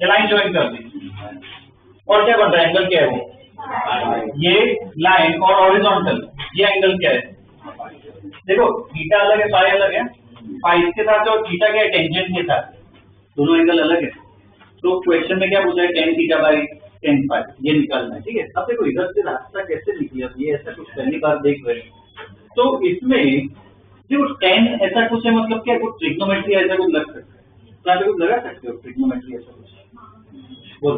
ये लाइन ज्वाइन कर दी और क्या बन रहा है, एंगल क्या है वो, ये लाइन और हॉरिजॉन्टल, ये एंगल क्या है, देखो थीटा अलग है, पाई अलग है, पाई के साथ और थीटा क्या है, टेंजेंट के साथ, दोनों एंगल अलग है। तो क्वेश्चन में क्या पूछा है, tan थीटा बाई tan पाई, ये निकालना है, ठीक है। अब देखो इधर से रास्ता कैसे निकली, अब ये ऐसा कुछ पहली बार देख रहे हैं, तो इसमें जो tan ऐसा कुछ है, मतलब क्या कुछ ट्रिग्नोमेट्री ऐसा कुछ लग सकता है, क्या कुछ लगा सकते हो ट्रिग्नोमेट्री ऐसा कुछ, बोल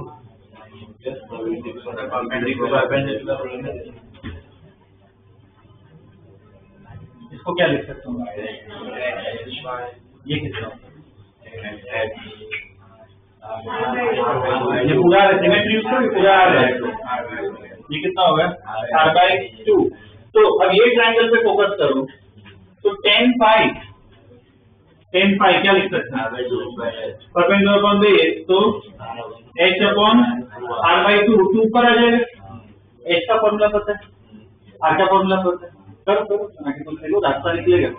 इसको क्या लिख सकता हूँ, ये कितना, ये पूरा सिमेट्री उसका पूरा है, ये कितना होगा r/2। तो अब ये ट्रायंगल पे फोकस करो, तो tan पाई क्या लिख सकते हैं, परपेंडिकुलर अपॉन बेस, तो h/r/2 ऊपर आ जाएगा, h का फॉर्मूला पता है, r का फॉर्मूला पता है, करो आगे तो देखो रास्ता निकलेगा।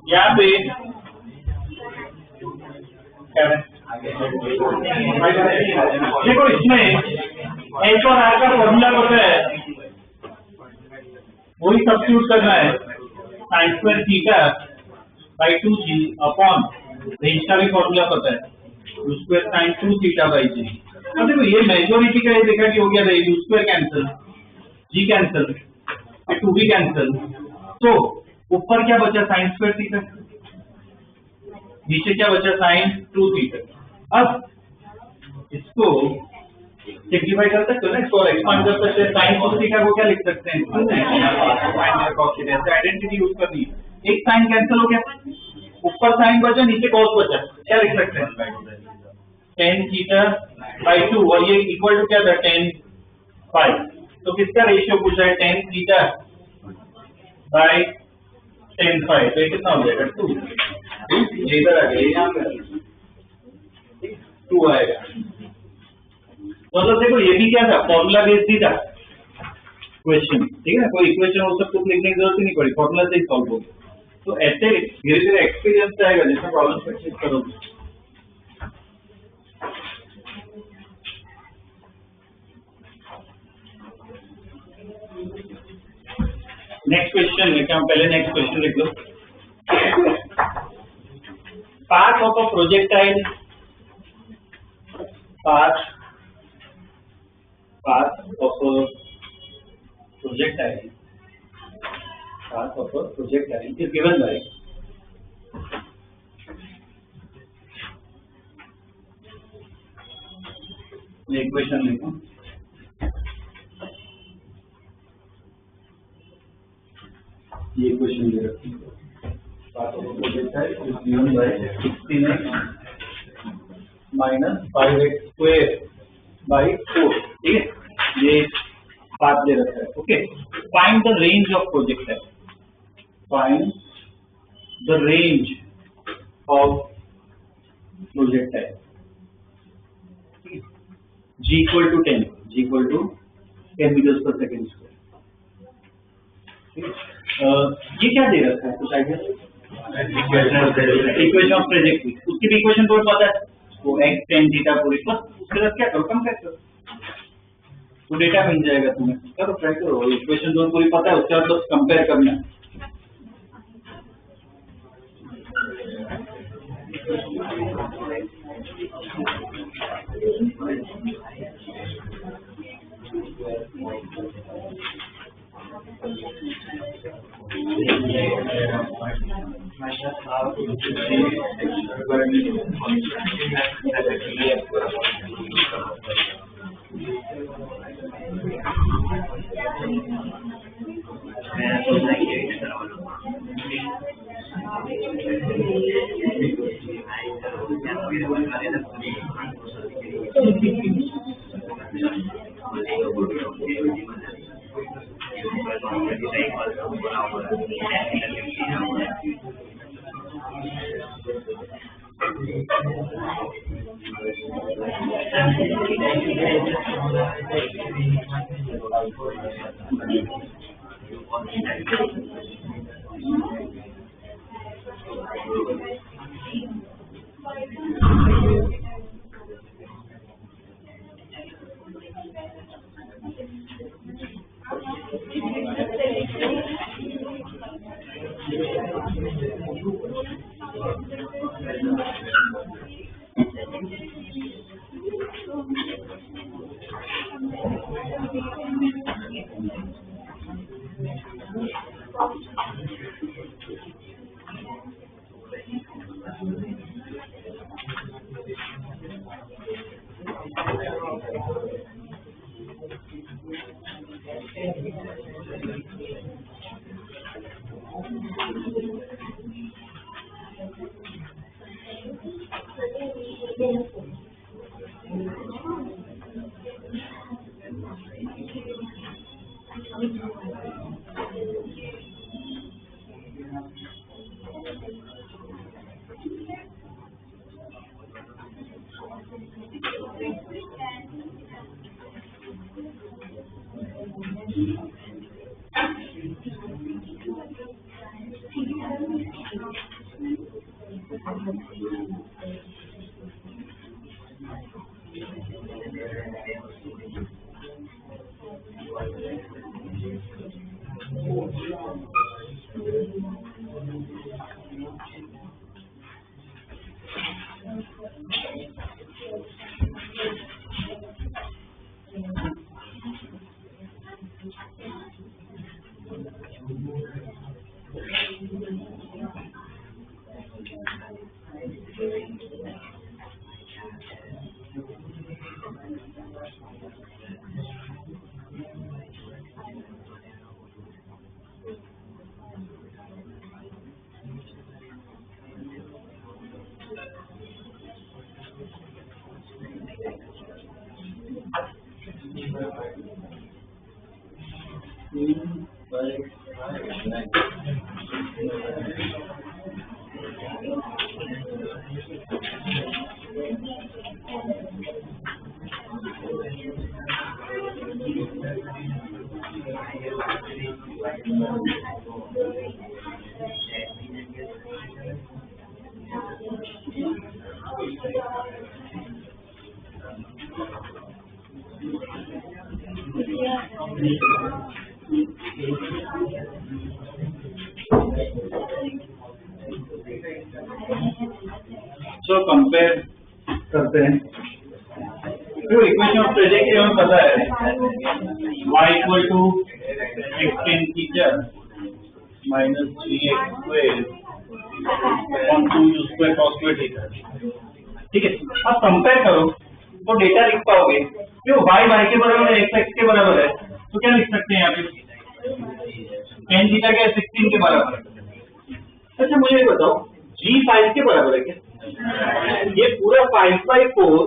यहाँ पे देखो इसमें एच और आर का फॉर्मूला होता है, वही सब्स्टिट्यूट करना है, sine square theta by 2g upon range का भी फॉर्मूला पता है, u square sine 2 theta by g. अब देखो ये मेजोरिटी का ये देखा कि हो गया, u square cancel, g cancel, 2b cancel, तो ऊपर क्या बचा साइन स्क्वायर थीटा, नीचे क्या बचा साइन 2 थीटा। अब इसको सिंप्लीफाई कर सकते हो ना, इसको एक्सपांड कर सकते हैं, साइन 2 थीटा को क्या लिख सकते हैं, आइडेंटिटी यूज करनी है, एक साइन कैंसिल हो गया, ऊपर साइन बचा नीचे कॉस बचा, क्या लिख सकते हैं tan थीटा बाई 2, और ये इक्वल टू क्या था tan फाई, तो किसका रेशियो पूछा है tan theta by tan phi, तो ये कितना हो जाएगा 2, इधर आ गया, यहाँ पे 2 आएगा। मतलब देखो ये भी क्या था, फॉर्मूला बेस्ड ही था क्वेश्चन, ठीक है, कोई इक्वेशन हो सब कुछ लिखने की जरूरत ही नहीं पड़ी, फॉर्मूला से ही सॉल्व हो गया। तो ऐसे धीरे धीरे एक्सपीरियंस आएगा जैसे प्रॉब्लम प्रैक्टिस करोगे। नेक्स्ट क्वेश्चन लेके हम, पहले नेक्स्ट क्वेश्चन लिख लो। Path of a projectile, path path of a projectile is given by the equation लिखो ये equation दे रखी है path of a projectile is given by 16x minus 5x square by 4 ठीक है ये पाथ दे रखा है okay find the range of projectile find the range of projectile g equal to 10 meters per second square ये क्या दे रखा है कुछ आइडिया इक्वेशन ऑफ ट्रेजेक्टरी उसकी भी इक्वेशन कोड पता है वो x tan थीटा पूरी बस उसके साथ क्या करो कंपेयर करो तो डेटा मिल जाएगा तुम्हें करो ट्राई करो इक्वेशन दोनों पूरी पता है उसके बाद बस कंपेयर करना सो कंपेयर करते हैं तो इक्वेशन ऑफ ट्रेजेक्टरी हमें पता है y equal to x tan theta minus 3x square upon 2u square cos square theta. ठीक है, अब कंपेयर करो तो डेटा लिख पाओगे क्यों y के बराबर है x के बराबर है, तो क्या लिख सकते हैं यहाँ पे tan थीटा क्या 16 के बराबर है। अच्छा मुझे ये बताओ g 5 के बराबर है क्या? ये पूरा 5/4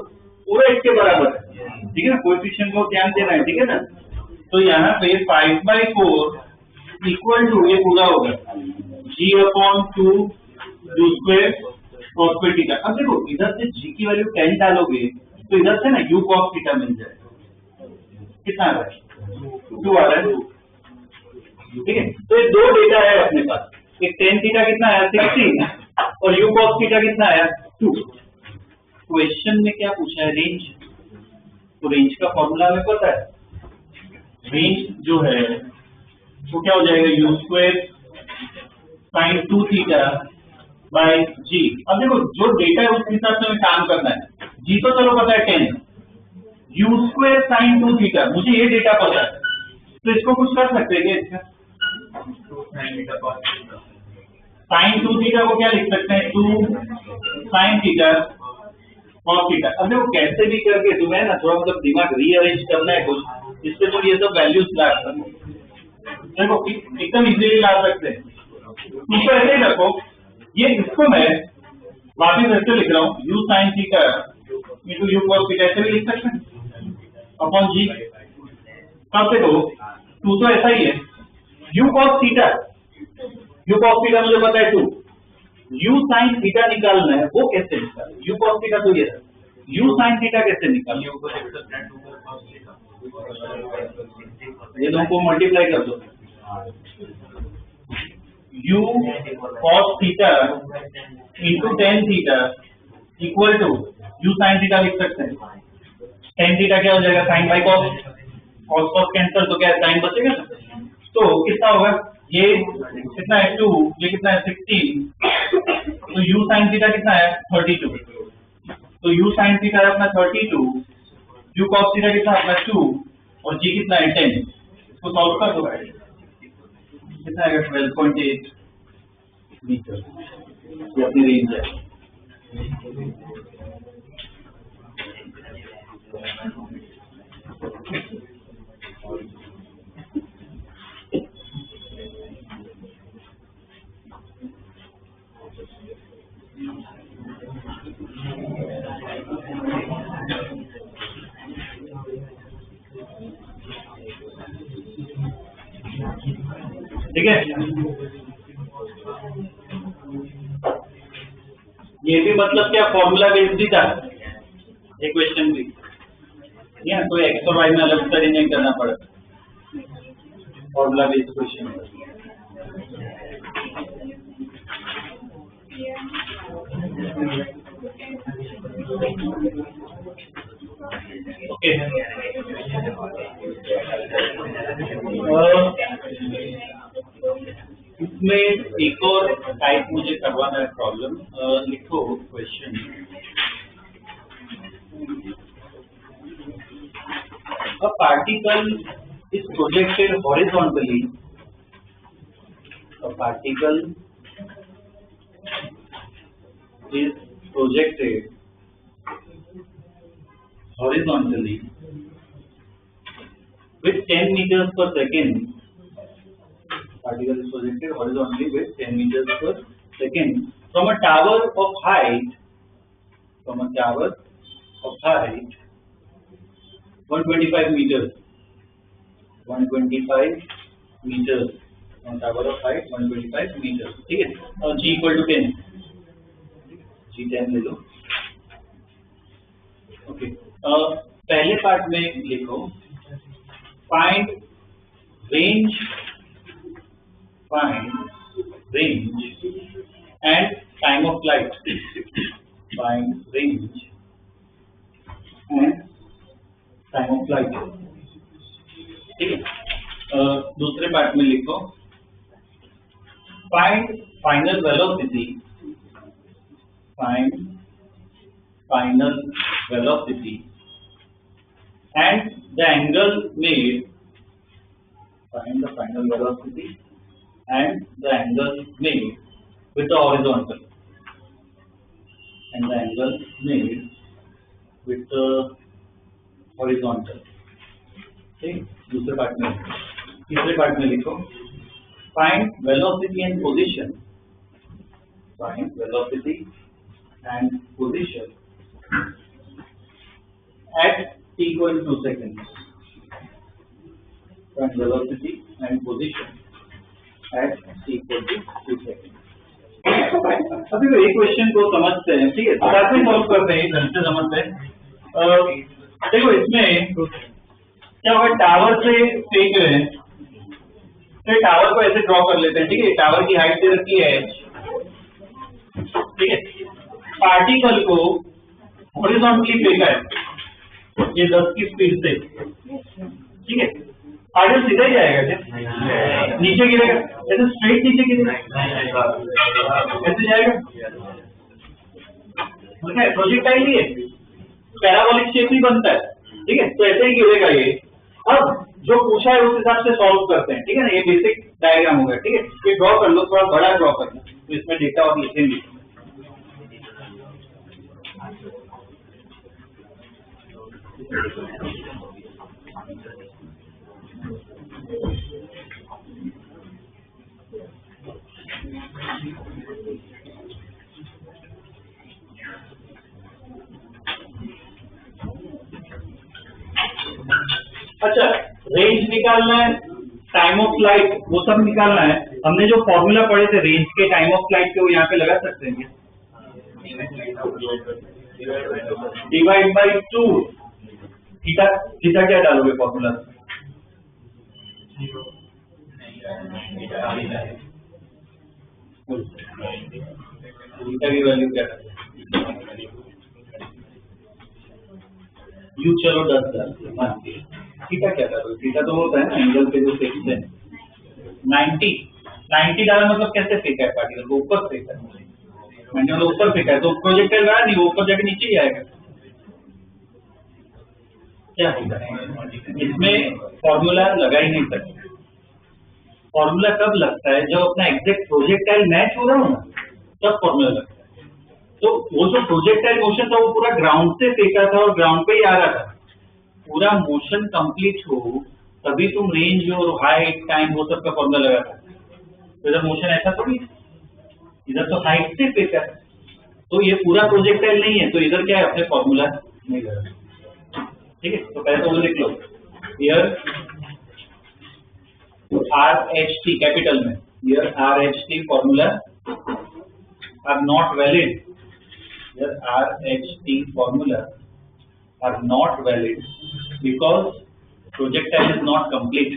पूरा इसके बराबर है, ठीक है ना, कोएफिशिएंट को ध्यान देना है, ठीक है ना। तो यहाँ पे 5/4 इक्वल टू ये पूरा होगा g upon 2 u square cos square theta. अब देखो इधर से g की वैल्यू 10 डालोगे तो इधर से ना u cos थीटा मिल जाएगा, कितना आ रहा है 2 आ रहा है, ठीक है। तो ये दो डेटा है अपने पास, एक tan थीटा कितना आया 16 और u cos थीटा कितना आया 2। क्वेश्चन में क्या पूछा है रेंज, तो रेंज का फॉर्मूला हमें पता है, रेंज जो है वो क्या हो जाएगा u square sin 2 theta by g। अब देखो जो डेटा है उस हिसाब से हमें काम करना है, g तो चलो पता है 10, u स्क्वायर sin 2 थीटा मुझे ये डेटा पता है, तो इसको कुछ कर सकते हैं क्या इसका sin 2 थीटा को क्या लिख सकते हैं 2 sin थीटा cos थीटा। अब देखो कैसे भी करके तुम्हें ना थोड़ा मतलब दिमाग रीअरेंज करना है कुछ, इससे तुम ये सब वैल्यूज ला सकते हो, देखो एकदम इजीली ला सकते हैं। इसको ऐसे ही रखो, ये इसको मैं वापिस ऐसे लिख रहा हूँ u sin theta into u cos theta, ऐसे भी लिख सकते हैं अपॉन g। अब देखो 2 तो ऐसा ही है, u cos थीटा मुझे पता है 2, u sin थीटा निकालना है, वो कैसे निकाले u cos थीटा, तो ये u sin थीटा कैसे निकाले, ये दोनों को मल्टीप्लाई कर दो, u cos theta into tan theta equal to u sin theta लिख सकते हैं। tan थीटा क्या हो जाएगा sin by cos, cos cos cancel तो क्या है sin बचेगा, तो कितना होगा ये कितना है 2, ये कितना है 16, तो u sin थीटा कितना है 32, तो u sin थीटा है अपना 32, u cos थीटा कितना है अपना 2 और g कितना है 10, इसको सॉल्व कर दो कितना आएगा 12.8 मीटर, ये अपनी रेंज है। ठीक है, ये भी मतलब क्या फॉर्मूला बेस्ड ही था ये क्वेश्चन भी, या कोई एक्स और वाई में अलग स्टडी नहीं करना पड़ा, फॉर्मूला बेस्ड क्वेश्चन। ओके इसमें एक और टाइप मुझे करवाना है प्रॉब्लम, लिखो question, a particle is projected horizontally, a particle is projected horizontally with 10 meters per second. Particle is projected horizontally with 10 meters per second from a tower of height 125 meters. 125 meters on tower of height 125 meters. ठीक है, और g equal to 10, g 10 ले लो। Okay, पहले part में लिखो find range and time of flight, find range and time of flight। ठीक है, दूसरे पार्ट में लिखो find final velocity and the angle made, find the final velocity and the angle made with the horizontal, and the angle made with the horizontal. ठीक, दूसरे part में, तीसरे part में लिखो find velocity and position, find velocity and position at t equal to 2 seconds, find velocity and position at t equal to 2 seconds. अभी तो एक question को समझते हैं, ठीक है, साथ में सॉल्व करते हैं, ढंग से समझते हैं। देखो इसमें क्या होगा, टावर से फेंक रहे हैं, तो टावर को ऐसे ड्रॉ कर लेते हैं, ठीक है, टावर की हाइट दे रखी है h, ठीक है, पार्टिकल को हॉरिजॉन्टली फेंका है ये 10 की स्पीड से, ठीक है, पार्टिकल सीधा ही जाएगा क्या, नीचे गिरेगा, ऐसे स्ट्रेट नीचे गिरेगा, ऐसे जाएगा, ठीक है, प्रोजेक्टाइल ही है, पैराबोलिक शेप ही बनता है, ठीक है, तो ऐसे ही गिरेगा ये। अब जो पूछा है उस हिसाब से सॉल्व करते हैं, ठीक है ना, ये बेसिक डायग्राम हो गया, ठीक है, ये ड्रॉ कर लो, थोड़ा बड़ा ड्रॉ करना, तो इसमें डेटा और लिखेंगे। अच्छा, रेंज निकालना है, टाइम ऑफ फ्लाइट वो सब निकालना है। हमने जो फॉर्मूला पढ़े थे रेंज के, टाइम ऑफ फ्लाइट के, वो यहाँ पे लगा सकते हैं क्या, डिवाइड बाई 2, थीटा, थीटा क्या डालोगे फॉर्मूला, थीटा की वैल्यू क्या डालोगे, यू चलो 10 थीटा क्या डालोगे, थीटा तो होता है ना एंगल पे जो फिक्स है, 90 डाला मतलब कैसे फेंका है पार्टिकल को, ऊपर फेंका है, मैंने ऊपर फेंका है तो प्रोजेक्टाइल रहा नहीं, वो ऊपर जाके नीचे ही आएगा, क्या होगा, इसमें फॉर्मूला लगा ही नहीं सकते। फॉर्मूला कब लगता है, जब अपना एग्जैक्ट प्रोजेक्टाइल मैच हो रहा हो ना, तब फॉर्मूला लगता है। तो वो जो प्रोजेक्टाइल मोशन था वो पूरा ग्राउंड से फेंका था और ग्राउंड पे ही आ रहा था, पूरा मोशन कंप्लीट हो तभी तुम रेंज और हाइट टाइम वो सब का फॉर्मूला लगा सकते। तो इधर मोशन ऐसा थोड़ी, इधर तो हाइट से फेंका है, तो ये पूरा प्रोजेक्टाइल नहीं है, तो इधर क्या है, अपने फॉर्मूला नहीं लगा, ठीक है। तो पहले तो वो लिख लो, हियर RHT कैपिटल में, here RHT formula are not valid, here RHT formula are not valid because projectile is not complete,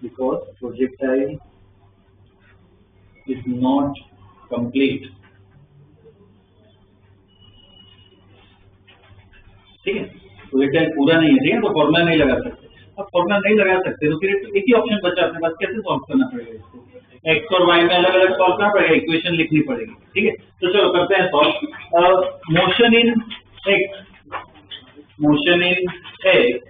because projectile is not complete, ठीक है, प्रोजेक्टाइल पूरा नहीं है, ठीक है, तो फॉर्मूला नहीं लगा सकते। अब फॉर्मूला नहीं लगा सकते तो फिर एक ही ऑप्शन बचा अपने पास, कैसे सॉल्व करना पड़ेगा इसको, एक्स और वाई में अलग अलग सॉल्व करना पड़ेगा, इक्वेशन लिखनी पड़ेगी, ठीक है। तो चलो करते हैं solve. Motion in x, motion in x,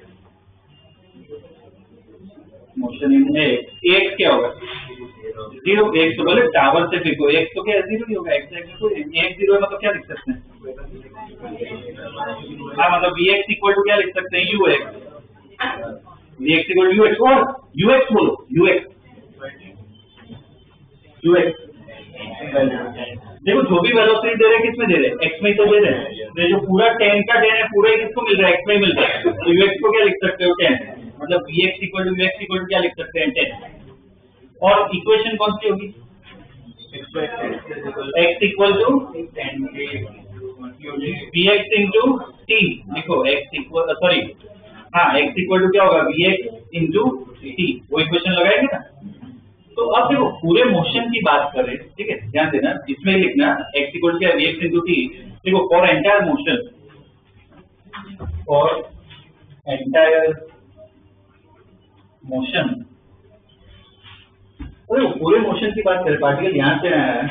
motion in x क्या होगा, 0, एक्स तो बोले टावर से फेंको, एक्स तो क्या 0 ही होगा, एक्स एक्स तो 0 है, मतलब क्या लिख सकते हैं, हाँ मतलब Vx इक्वल टू क्या लिख सकते हैं, Ux, Vx equal to Ux, और Ux बोलो, Ux देखो जो भी वेलोसिटी दे रहे हैं किसमें दे रहे हैं, एक्स में तो दे रहे हैं, तो जो पूरा 10 का 10 है पूरा ही किसको मिल रहा है, एक्स में मिल रहा है, तो ux को क्या लिख सकते हो 10, मतलब vx इक्वल टू क्या लिख सकते हैं 10, और इक्वेशन कौन सी होगी, x equal to vx into t, देखो x इक्वल सॉरी हाँ x इक्वल टू क्या होगा vx इंटू t, वो इक्वेशन लगाएंगे ना। तो अब देखो पूरे मोशन की बात करें, ठीक है, ध्यान देना, इसमें लिखना x equal to vx into t, देखो for entire motion, for entire motion, पूरे मोशन की बात करें, पार्टिकल यहाँ से आया है,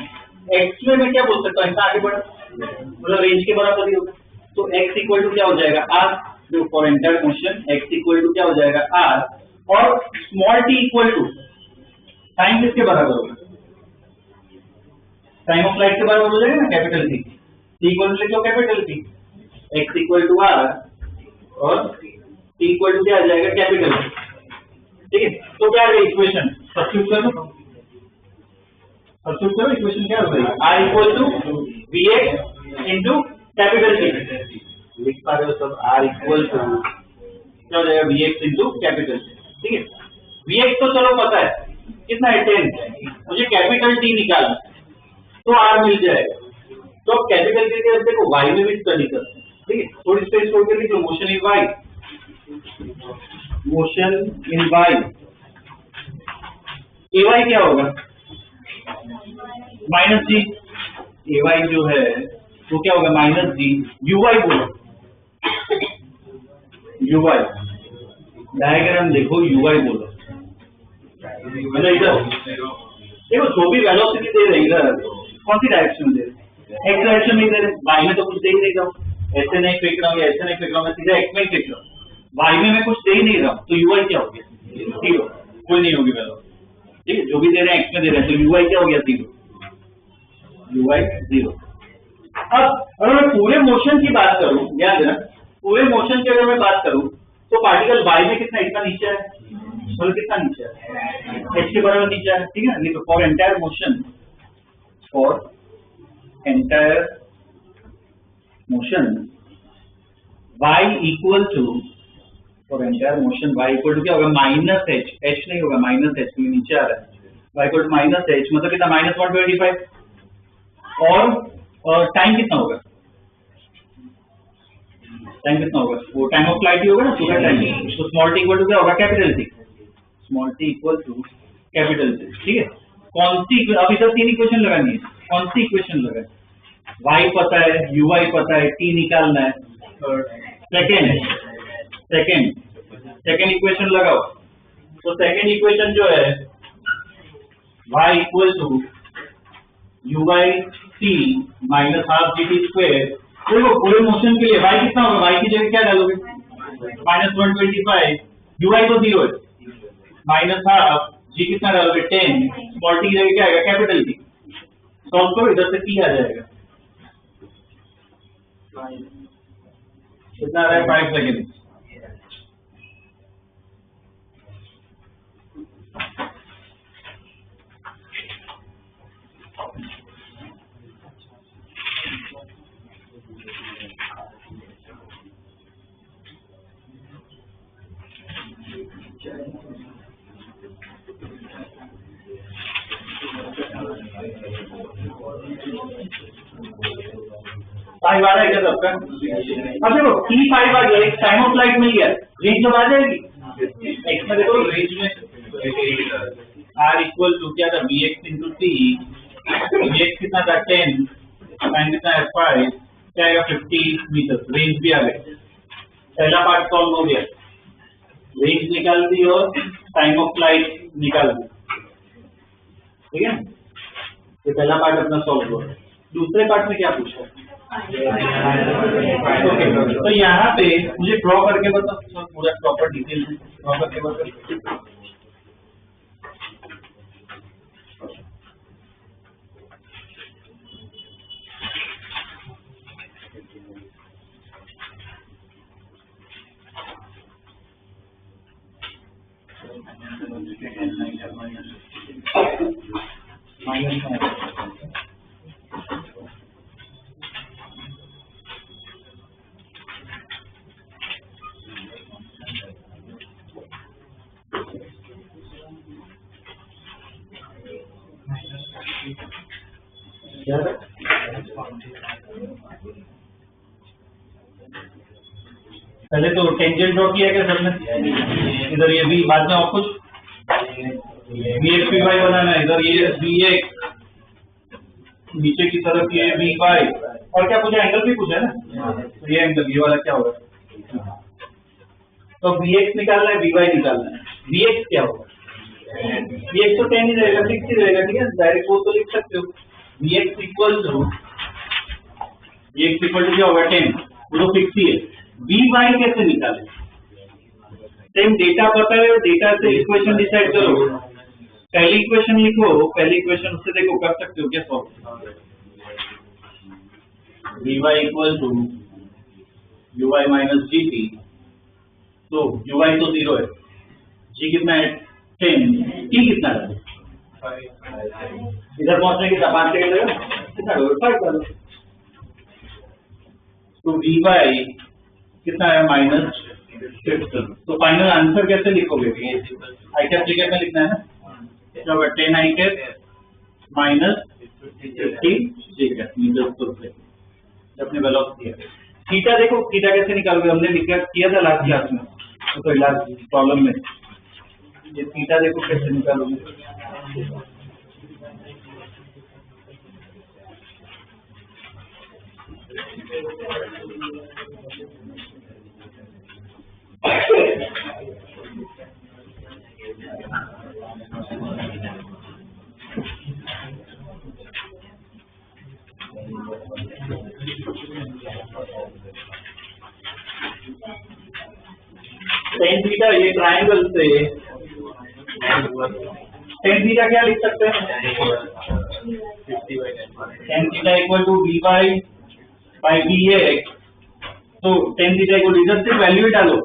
x में मैं क्या बोल सकता हूँ, ऐसा आगे बढ़ा मतलब रेंज के बराबर ही होगा, तो x इक्वल टू क्या हो जाएगा r, जो for entire motion x equal to क्या हो जाएगा r, और small t equal to time किसके बराबर होगा, टाइम ऑफ फ्लाइट के बराबर हो जाएगा ना, capital T, t equal to लिखो capital T, x equal to r और t इक्वल टू क्या आ जाएगा कैपिटल T, ठीक है। तो क्या है इक्वेशन, सब्स्टिट्यूट करो इक्वेशन क्या हो जाएगी, r equal to vx into capital T, लिख पा रहे हो सब, r इक्वल टू क्या हो जाएगा vx इनटू कैपिटल T, ठीक है। vx तो चलो पता है कितना है 10, मुझे कैपिटल T निकालना तो r मिल जाएगा। तो अब कैपिटल T के अंदर को y में भी स्टडी करते हैं, ठीक है। थोड़ी स्पेस छोड़ के लिख लो, motion in y, motion in y, ay क्या होगा माइनस जी, ay जो है वो क्या होगा माइनस जी, uy बोलो, uy डायग्राम देखो, uy बोलो, मतलब इधर देखो जो भी वेलोसिटी दे रही है इधर कौन सी डायरेक्शन में दे रहे, एक्स डायरेक्शन में दे रहे, वाई में तो कुछ दे ही नहीं रहा हूँ, ऐसे नहीं फेंक रहा हूँ, ऐसे नहीं फेंक रहा हूँ, मैं सीधा एक्स में ही फेंक रहा हूँ, वाई में मैं कुछ दे ही नहीं रहा हूँ, तो यूआई क्या हो गया, जीरो, कोई नहीं होगी वेलोसिटी, ठीक है। जो भी दे रहे हैं एक्स में दे रहे हैं, तो यूआई क्या हो गया, जीरो, यूआई जीरो। अब अगर मैं पूरे मोशन की बात करूं, ध्यान देना, पूरे मोशन की अगर मैं बात करूं तो पार्टिकल वाई में कितना, इतना नीचे है, बोलो कितना नीचे है, एच के बराबर नीचे है, ठीक है ना। लिखो for entire motion, for entire motion y equal to, for entire motion y equal to क्या होगा माइनस एच, एच नहीं होगा माइनस एच, क्योंकि नीचे आ रहा है, y equal to minus h, मतलब कितना माइनस 125, और टाइम कितना होगा, टाइम कितना होगा, वो टाइम ऑफ फ्लाइट ही होगा ना पूरा टाइम, तो स्मॉल टी इक्वल टू क्या होगा capital T, small t equal to capital T, ठीक है। कौन सी, अब इधर तीन इक्वेशन लगानी है, कौन सी इक्वेशन लगाए, y पता है, uy पता है, t निकालना है, सेकेंड इक्वेशन लगाओ, तो सेकेंड इक्वेशन जो है y equal to uy t minus half g t square, देखो पूरे मोशन के लिए y कितना होगा, y की जगह क्या डालोगे माइनस 125, uy तो जीरो है, माइनस हाफ जी कितना डालोगे 10, स्मॉल टी की जगह क्या आएगा कैपिटल T, सॉल्व करो, इधर से t आ जाएगा, कितना आ रहा है 5 सेकेंड, फाइव आ रहा है क्या सबका, अब देखो T5 आ गया, एक टाइम ऑफ फ्लाइट मिल गया, रेंज जब आ जाएगी, एक्स में देखो रेंज में r इक्वल टू क्या था vx इंटू टी, vx कितना था 10, टाइम कितना है 5, क्या आएगा 50 मीटर, रेंज भी आ गई, पहला पार्ट सॉल्व हो गया, रेंज निकाल दी और टाइम ऑफ फ्लाइट निकाल दी, ठीक है, ये पहला पार्ट अपना सॉल्व हुआ। दूसरे पार्ट में क्या पूछा, तो यहाँ पे मुझे ड्रॉ करके बताओ, पूरा प्रॉपर डिटेल ड्रॉ करके बताओ, पहले तो टेंजेंट ड्रॉ किया क्या सबने, इधर ये भी, बाद में और कुछ vx y बनाना है, इधर ये vx, नीचे की तरफ ये vy, और क्या पूछा, एंगल भी पूछा है ना, तो ये एंगल, ये वाला क्या होगा, तो vx निकालना है, vy निकालना है, vx क्या होगा, vx तो 10 ही रहेगा, 6 ही रहेगा, ठीक है, डायरेक्ट वो तो लिख सकते हो, vx इक्वल टू क्या होगा 10, वो तो फिक्स ही है, वी वाई कैसे निकाले? सेम डेटा पता है, डेटा से इक्वेशन डिसाइड करो। पहली इक्वेशन लिखो, पहली इक्वेशन उससे देखो कर सकते हो क्या solve? V y equal to u y minus g t. तो यू वाई तो 0 है, जी कितना है 10, टी कितना है? इधर पहुंचने की 5 सेकंड लगेगा, कितना 5 करो। तो वी वाई कितना है -15। तो फाइनल आंसर कैसे लिखोगे? आई कैप ब्रैकेट में लिखना है ना, तो 10 आई कैप माइनस 50 जी कैप मीटर पर सेकंड अपने वेलोसिटी है। थीटा देखो, थीटा कैसे निकालोगे? हमने किया था लास्ट क्लास में, तो लास्ट प्रॉब्लम में ये थीटा देखो कैसे निकालोगे। टेन थीटा, ये ट्रायंगल से टेन थीटा क्या लिख सकते हैं? Tan theta equal to v y by v x. तो टेन थीटा इक्वल टू, इधर से वैल्यू ही डालो,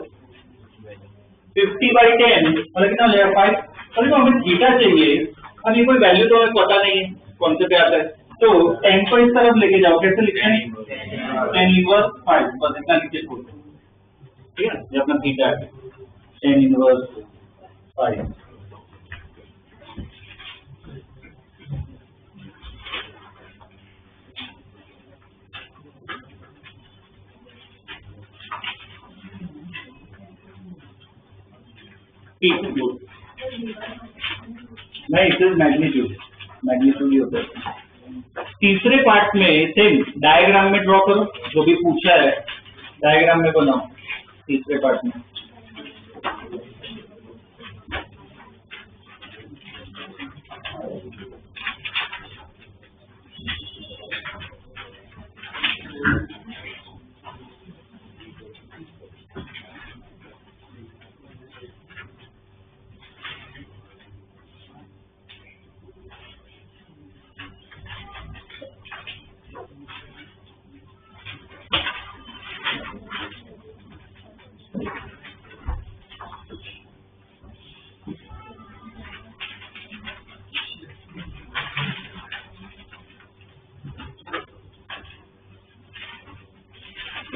50/10 मतलब कितना हो जाएगा 5। अरे तो हमें थीटा चाहिए, अब ये कोई वैल्यू तो हमें पता नहीं है कौन से पे आता है, तो 10 को इस तरफ लेके जाओ। कैसे लिखते हैं? 10 इनवर्स 5, बस इतना लिख के छोड़ दो। ठीक है, ये अपना थीटा है 10 इनवर्स 5। नहीं, सिर्फ मैग्नीट्यूड ही होता है। तीसरे पार्ट में सेम डायग्राम में ड्रॉ करो, जो भी पूछा है डायग्राम में बनाओ तीसरे पार्ट में।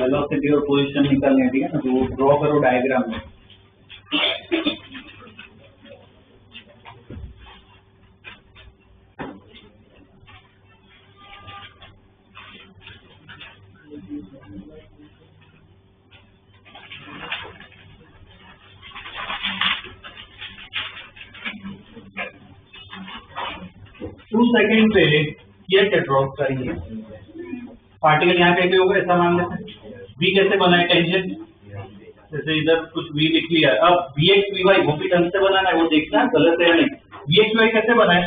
वेलोसिटी और पोजीशन निकालनी है, ठीक है ना, तो ड्रॉ करो डायग्राम में। टू सेकेंड पे ये क्या ड्रॉ करेंगे? पार्टिकल यहाँ पे होगा, ऐसा मान लेते हैं। v कैसे बना है? टेंजेंट, जैसे इधर कुछ v लिख लिया, अब vx vy वो भी ढंग से बनाना है, वो देखना है गलत है या नहीं। vx y कैसे बना है?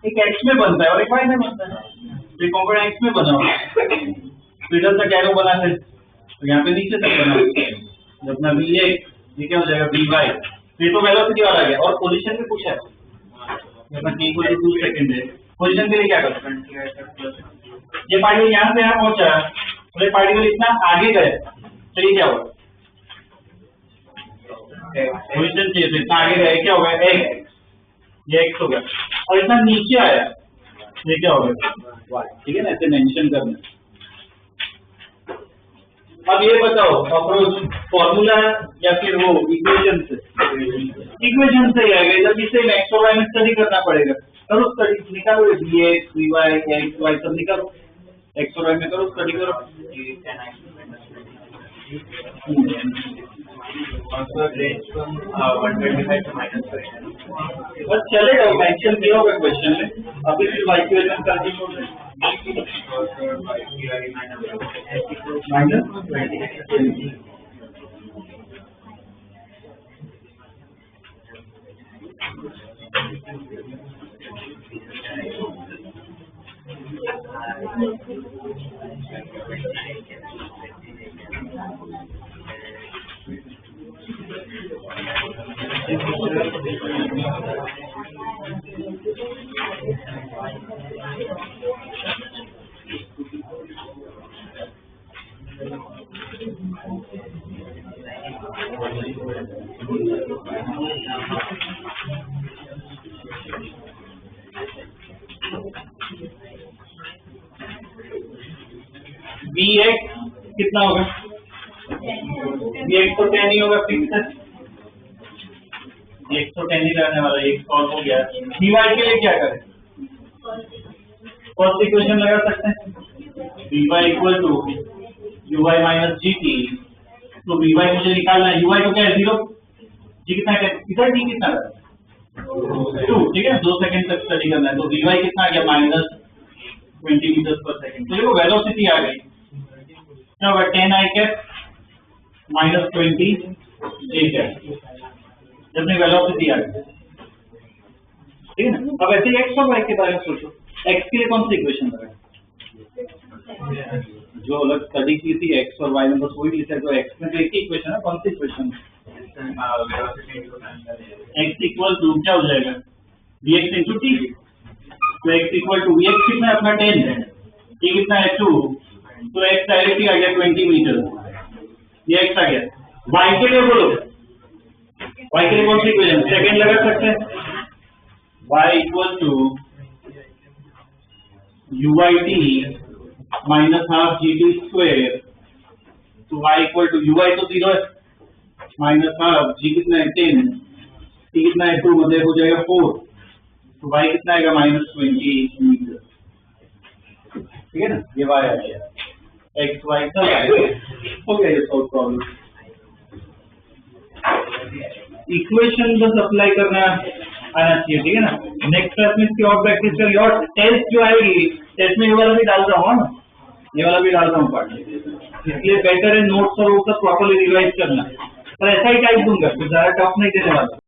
एक x में बनता है और एक y में बनता है, एक कंपोनेंट x में बना हुआ है, तो इधर तक एरो बनाते हैं, तो यहाँ पे नीचे तक बना है अपना vx, ये क्या हो जाएगा vy। ये तो वेलोसिटी वाला आ गया। और पोजीशन भी पूछा है, अपना t को 2 सेकंड है, पोजीशन के लिए क्या करते हैं? ये पार्टिकल यहाँ से यहाँ पहुंचा, तो ये पार्टिकल इतना आगे गए, तो ये क्या होगा? पोजीशन चाहिए, तो इतना आगे गए, क्या होगा? x, ये x हो गया। और इतना नीचे आया, ये क्या होगा? y। ठीक है ना, ऐसे मेंशन करना। अब ये बताओ अप्रोच फॉर्मूला या फिर वो इक्वेशन से? इक्वेशन से ही आएगा, इधर भी सेम एक्स और वाई में स्टडी करना पड़ेगा। करो स्टडी, निकालो dx dy x y सब निकालो, एक्स और वाई में करो, स्टडी करो। बस चलेगा, मेंशन किया होगा क्वेश्चन में, अभी सिर्फ इक्वेशन करके छोड़ दें। Vx कितना होगा? Vx तो 10 ही होगा, फिक्स है, एक तो 10 ही रहने वाला, एक सॉल्व हो गया। dy के लिए क्या करें? फर्स्ट इक्वेशन लगा सकते हैं, dy equal to uy minus gt। तो vy मुझे निकालना है, uy तो क्या है 0, g कितना है इधर, d कितना है 2, ठीक है, 2 सेकंड तक स्टडी करना है। तो vy कितना आ गया माइनस 20 मीटर पर सेकंड। तो देखो वेलोसिटी आ गई, क्या होगा 10 i cap minus 20 j cap, जब वेलोसिटी आ गई, ठीक है ना। अब ऐसे x और y के बारे में सोचो, x के लिए कौन सी इक्वेशन लगाए? जो अलग स्टडी की थी x और y में बस वही लिखा है, तो x में तो एक ही इक्वेशन है, कौन सी इक्वेशन? x इक्वल टू क्या हो जाएगा vx इंटू t। तो x इक्वल टू vx कितना है अपना 10 है, t कितना है 2, तो x डायरेक्टली आ गया 20 मीटर, ये x आ गया। y के लिए बोलो, y के लिए कौन सी इक्वेशन सेकंड लगा सकते हैं, y equal to uyt minus half gt square. तो y इक्वल टू uy तो 0 है, माइनस हाफ g कितना है 10, t कितना है 2, मतलब हो जाएगा 4। तो y कितना आएगा माइनस 20 मीटर, ठीक है ना। ये y आ गया, x y सब आएगा, हो गया ये सॉल्व प्रॉब्लम। इक्वेशन बस अप्लाई करना आना चाहिए, ठीक है ना। नेक्स्ट क्लास में इसकी और प्रैक्टिस करिए, और टेस्ट जो आएगी टेस्ट में ये वाला भी डाल रहा हूँ ना, ये वाला भी डाल रहा हूँ पार्ट, इसलिए बेटर है नोट्स और वो सब प्रॉपर्ली रिवाइज करना। पर ऐसा ही टाइप दूंगा, कुछ ज्यादा टफ नहीं देने वाला।